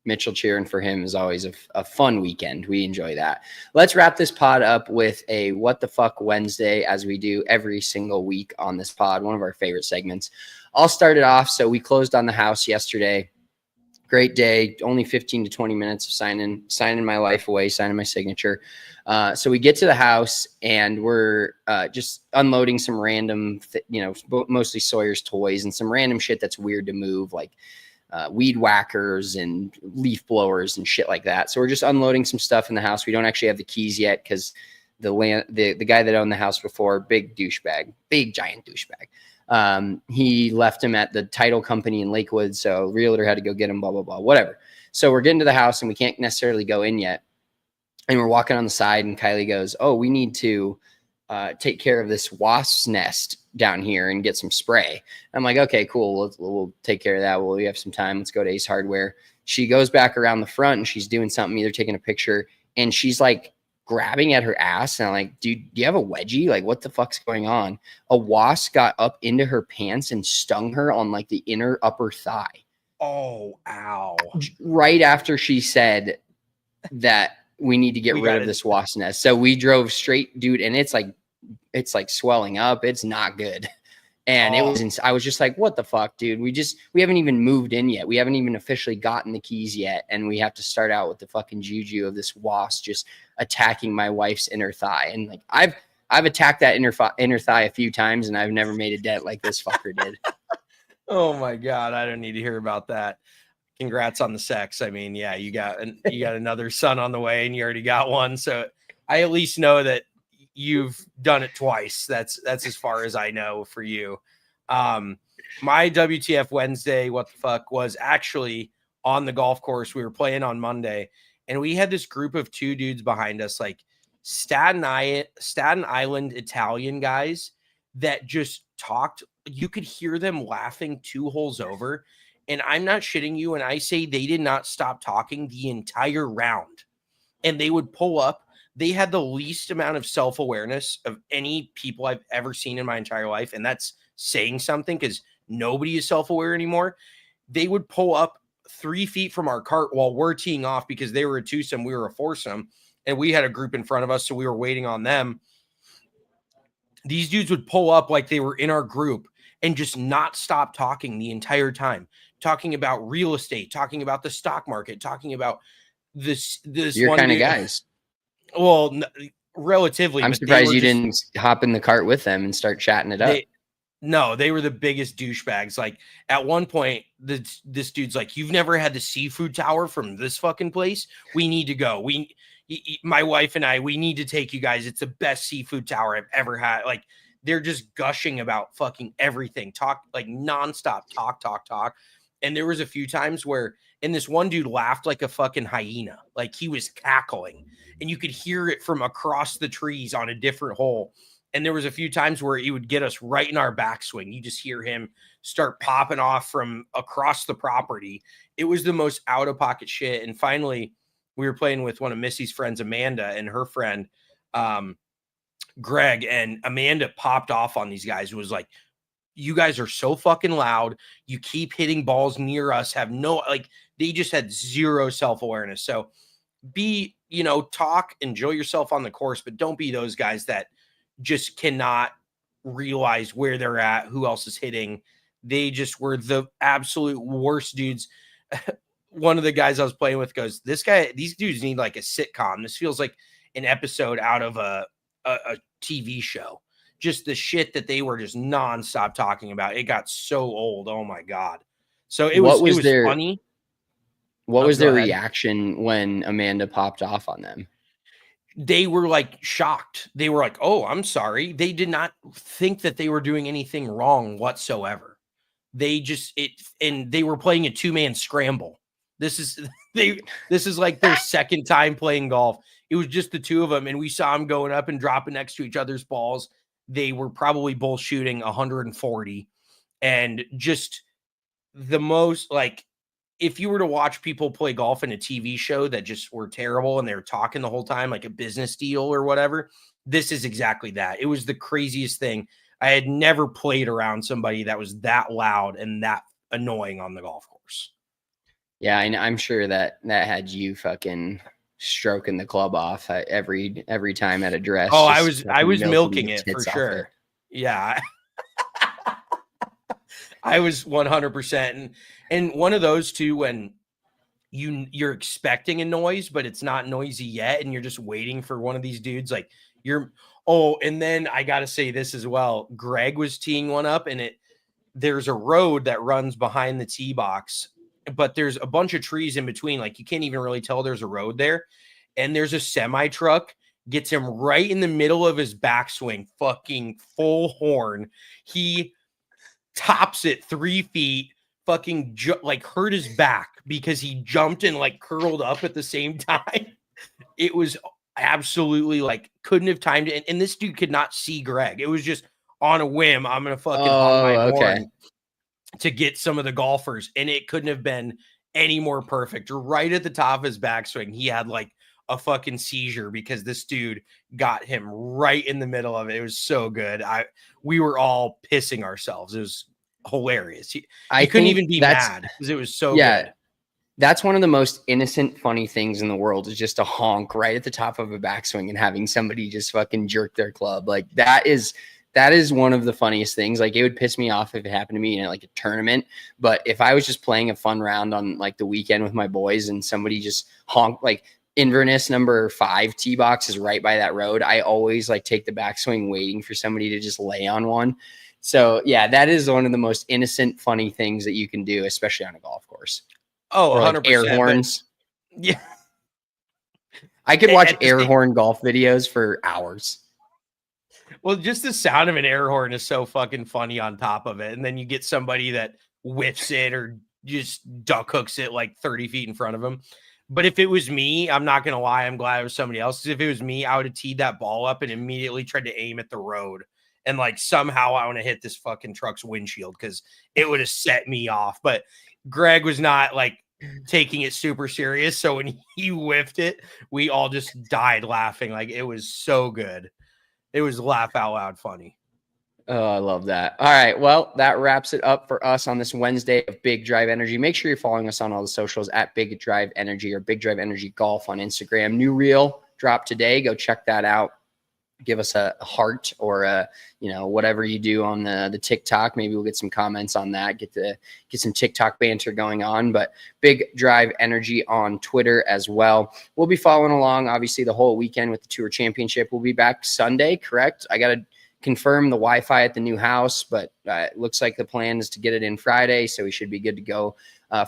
Mitchell cheering for him is always a fun weekend. We enjoy that. Let's wrap this pod up with a What the Fuck Wednesday, as we do every single week on this pod, one of our favorite segments. I'll start it off. So we closed on the house yesterday. Great day. Only 15 to 20 minutes of signing my life away, signing my signature. So we get to the house and we're just unloading some random, mostly Sawyer's toys and some random shit that's weird to move, like weed whackers and leaf blowers and shit like that. So we're just unloading some stuff in the house. We don't actually have the keys yet because the guy that owned the house before, big giant douchebag. He left him at the title company in Lakewood. So realtor had to go get him, blah, blah, blah, whatever. So we're getting to the house and we can't necessarily go in yet. And we're walking on the side and Kylie goes, "Oh, we need to take care of this wasp's nest down here and get some spray." I'm like, "Okay, cool. We'll take care of that. We have some time. Let's go to Ace Hardware." She goes back around the front and she's doing something, either taking a picture, and she's like grabbing at her ass. And I'm like, "Dude, do you have a wedgie? Like, what the fuck's going on?" A wasp got up into her pants and stung her on like the inner upper thigh. Oh, ow. Right after she said that we need to get rid of this wasp nest. So we drove straight, dude, and it's like swelling up. It's not good. And I was just like, what the fuck, dude? We haven't even moved in yet. We haven't even officially gotten the keys yet. And we have to start out with the fucking juju of this wasp just attacking my wife's inner thigh. And like, I've attacked that inner thigh a few times and I've never made a dent like this fucker did. Oh my God. I don't need to hear about that. Congrats on the sex. I mean, yeah, you got another son on the way and you already got one. So I at least know that you've done it twice. That's as far as I know for you. My WTF Wednesday, what the fuck, was actually on the golf course. We were playing on Monday and we had this group of 2 dudes behind us, like Staten Island Italian guys that just talked. You could hear them laughing 2 holes over. And I'm not shitting you when I say they did not stop talking the entire round. And they would pull up. They had the least amount of self-awareness of any people I've ever seen in my entire life. And that's saying something because nobody is self-aware anymore. They would pull up 3 feet from our cart while we're teeing off because they were a twosome, we were a foursome, and we had a group in front of us, so we were waiting on them. These dudes would pull up like they were in our group and just not stop talking the entire time. Talking about real estate, talking about the stock market, talking about this Your kind of guys. Well, relatively. I'm surprised you didn't hop in the cart with them and start chatting it up. No, they were the biggest douchebags. Like at one point, this dude's like, "You've never had the seafood tower from this fucking place? We need to go. My wife and I, we need to take you guys. It's the best seafood tower I've ever had." Like they're just gushing about fucking everything. Talk like nonstop. Talk. And there was a few times where, and this one dude laughed like a fucking hyena. Like he was cackling and you could hear it from across the trees on a different hole. And there was a few times where he would get us right in our backswing. You just hear him start popping off from across the property. It was the most out of pocket shit. And finally we were playing with one of Missy's friends, Amanda, and her friend, Greg, and Amanda popped off on these guys. Who was like, "You guys are so fucking loud. You keep hitting balls near us." They just had zero self-awareness. So talk, enjoy yourself on the course, but don't be those guys that just cannot realize where they're at, who else is hitting. They just were the absolute worst dudes. One of the guys I was playing with goes, "These dudes need like a sitcom. This feels like an episode out of a TV show." Just the shit that they were just nonstop talking about. It got so old. Oh my God. So it was funny. What was their reaction when Amanda popped off on them? They were like shocked. They were like, "Oh, I'm sorry." They did not think that they were doing anything wrong whatsoever. And they were playing a 2-man scramble. This is This is like their second time playing golf. It was just the two of them, and we saw them going up and dropping next to each other's balls. They were probably both shooting 140, and just the most, like, if you were to watch people play golf in a TV show that just were terrible and they were talking the whole time, like a business deal or whatever, this is exactly that. It was the craziest thing. I had never played around somebody that was that loud and that annoying on the golf course. Yeah, I'm sure that had you fucking stroking the club off every time at address. Oh, I was milking it for sure. Yeah. I was 100%. And one of those too, when you're expecting a noise, but it's not noisy yet, and you're just waiting for one of these dudes, like and then I got to say this as well. Greg was teeing one up, and there's a road that runs behind the tee box, but there's a bunch of trees in between. Like, you can't even really tell there's a road there. And there's a semi truck, gets him right in the middle of his backswing, fucking full horn. He tops it 3 feet, fucking like hurt his back because he jumped and like curled up at the same time. It was absolutely like, couldn't have timed it. And this dude could not see Greg. It was just on a whim, I'm going to fucking honk my horn to get some of the golfers. And it couldn't have been any more perfect. Right at the top of his backswing, he had like a fucking seizure because this dude got him right in the middle of it. It was so good. We were all pissing ourselves. It was hilarious. I couldn't even be mad because it was so good. That's one of the most innocent, funny things in the world, is just a honk right at the top of a backswing and having somebody just fucking jerk their club. Like, that is one of the funniest things. Like, it would piss me off if it happened to me in like a tournament. But if I was just playing a fun round on like the weekend with my boys and somebody just honked, like Inverness number 5 tee box is right by that road, I always like take the backswing waiting for somebody to just lay on one. So yeah, that is one of the most innocent, funny things that you can do, especially on a golf course. Oh, 100%. Like air horns. Yeah. I could watch air horn golf videos for hours. Well, just the sound of an air horn is so fucking funny on top of it. And then you get somebody that whiffs it or just duck hooks it like 30 feet in front of them. But if it was me, I'm not going to lie, I'm glad it was somebody else. Because if it was me, I would have teed that ball up and immediately tried to aim at the road. And like, somehow I want to hit this fucking truck's windshield because it would have set me off. But Greg was not like taking it super serious. So when he whiffed it, we all just died laughing. Like, it was so good. It was laugh out loud funny. Oh, I love that. All right. Well, that wraps it up for us on this Wednesday of Big Drive Energy. Make sure you're following us on all the socials at Big Drive Energy or Big Drive Energy Golf on Instagram. New reel dropped today. Go check that out. Give us a heart or whatever you do on the TikTok. Maybe we'll get some comments on that. Get some TikTok banter going on. But Big Drive Energy on Twitter as well. We'll be following along, obviously, the whole weekend with the Tour Championship. We'll be back Sunday, correct? I got to confirm the Wi-Fi at the new house, but it looks like the plan is to get it in Friday, so we should be good to go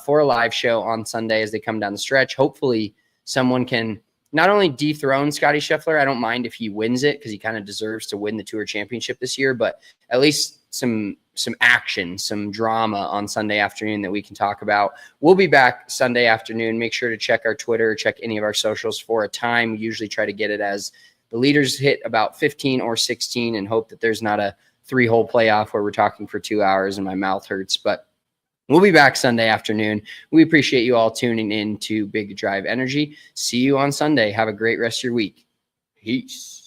for a live show on Sunday as they come down the stretch. Hopefully someone can not only dethrone Scottie Scheffler, I don't mind if he wins it because he kind of deserves to win the Tour Championship this year, but at least some action, some drama on Sunday afternoon that we can talk about. We'll be back Sunday afternoon. Make sure to check our Twitter, check any of our socials for a time. We usually try to get it as the leaders hit about 15 or 16 and hope that there's not a 3-hole playoff where we're talking for 2 hours and my mouth hurts. But we'll be back Sunday afternoon. We appreciate you all tuning in to Big Drive Energy. See you on Sunday. Have a great rest of your week. Peace.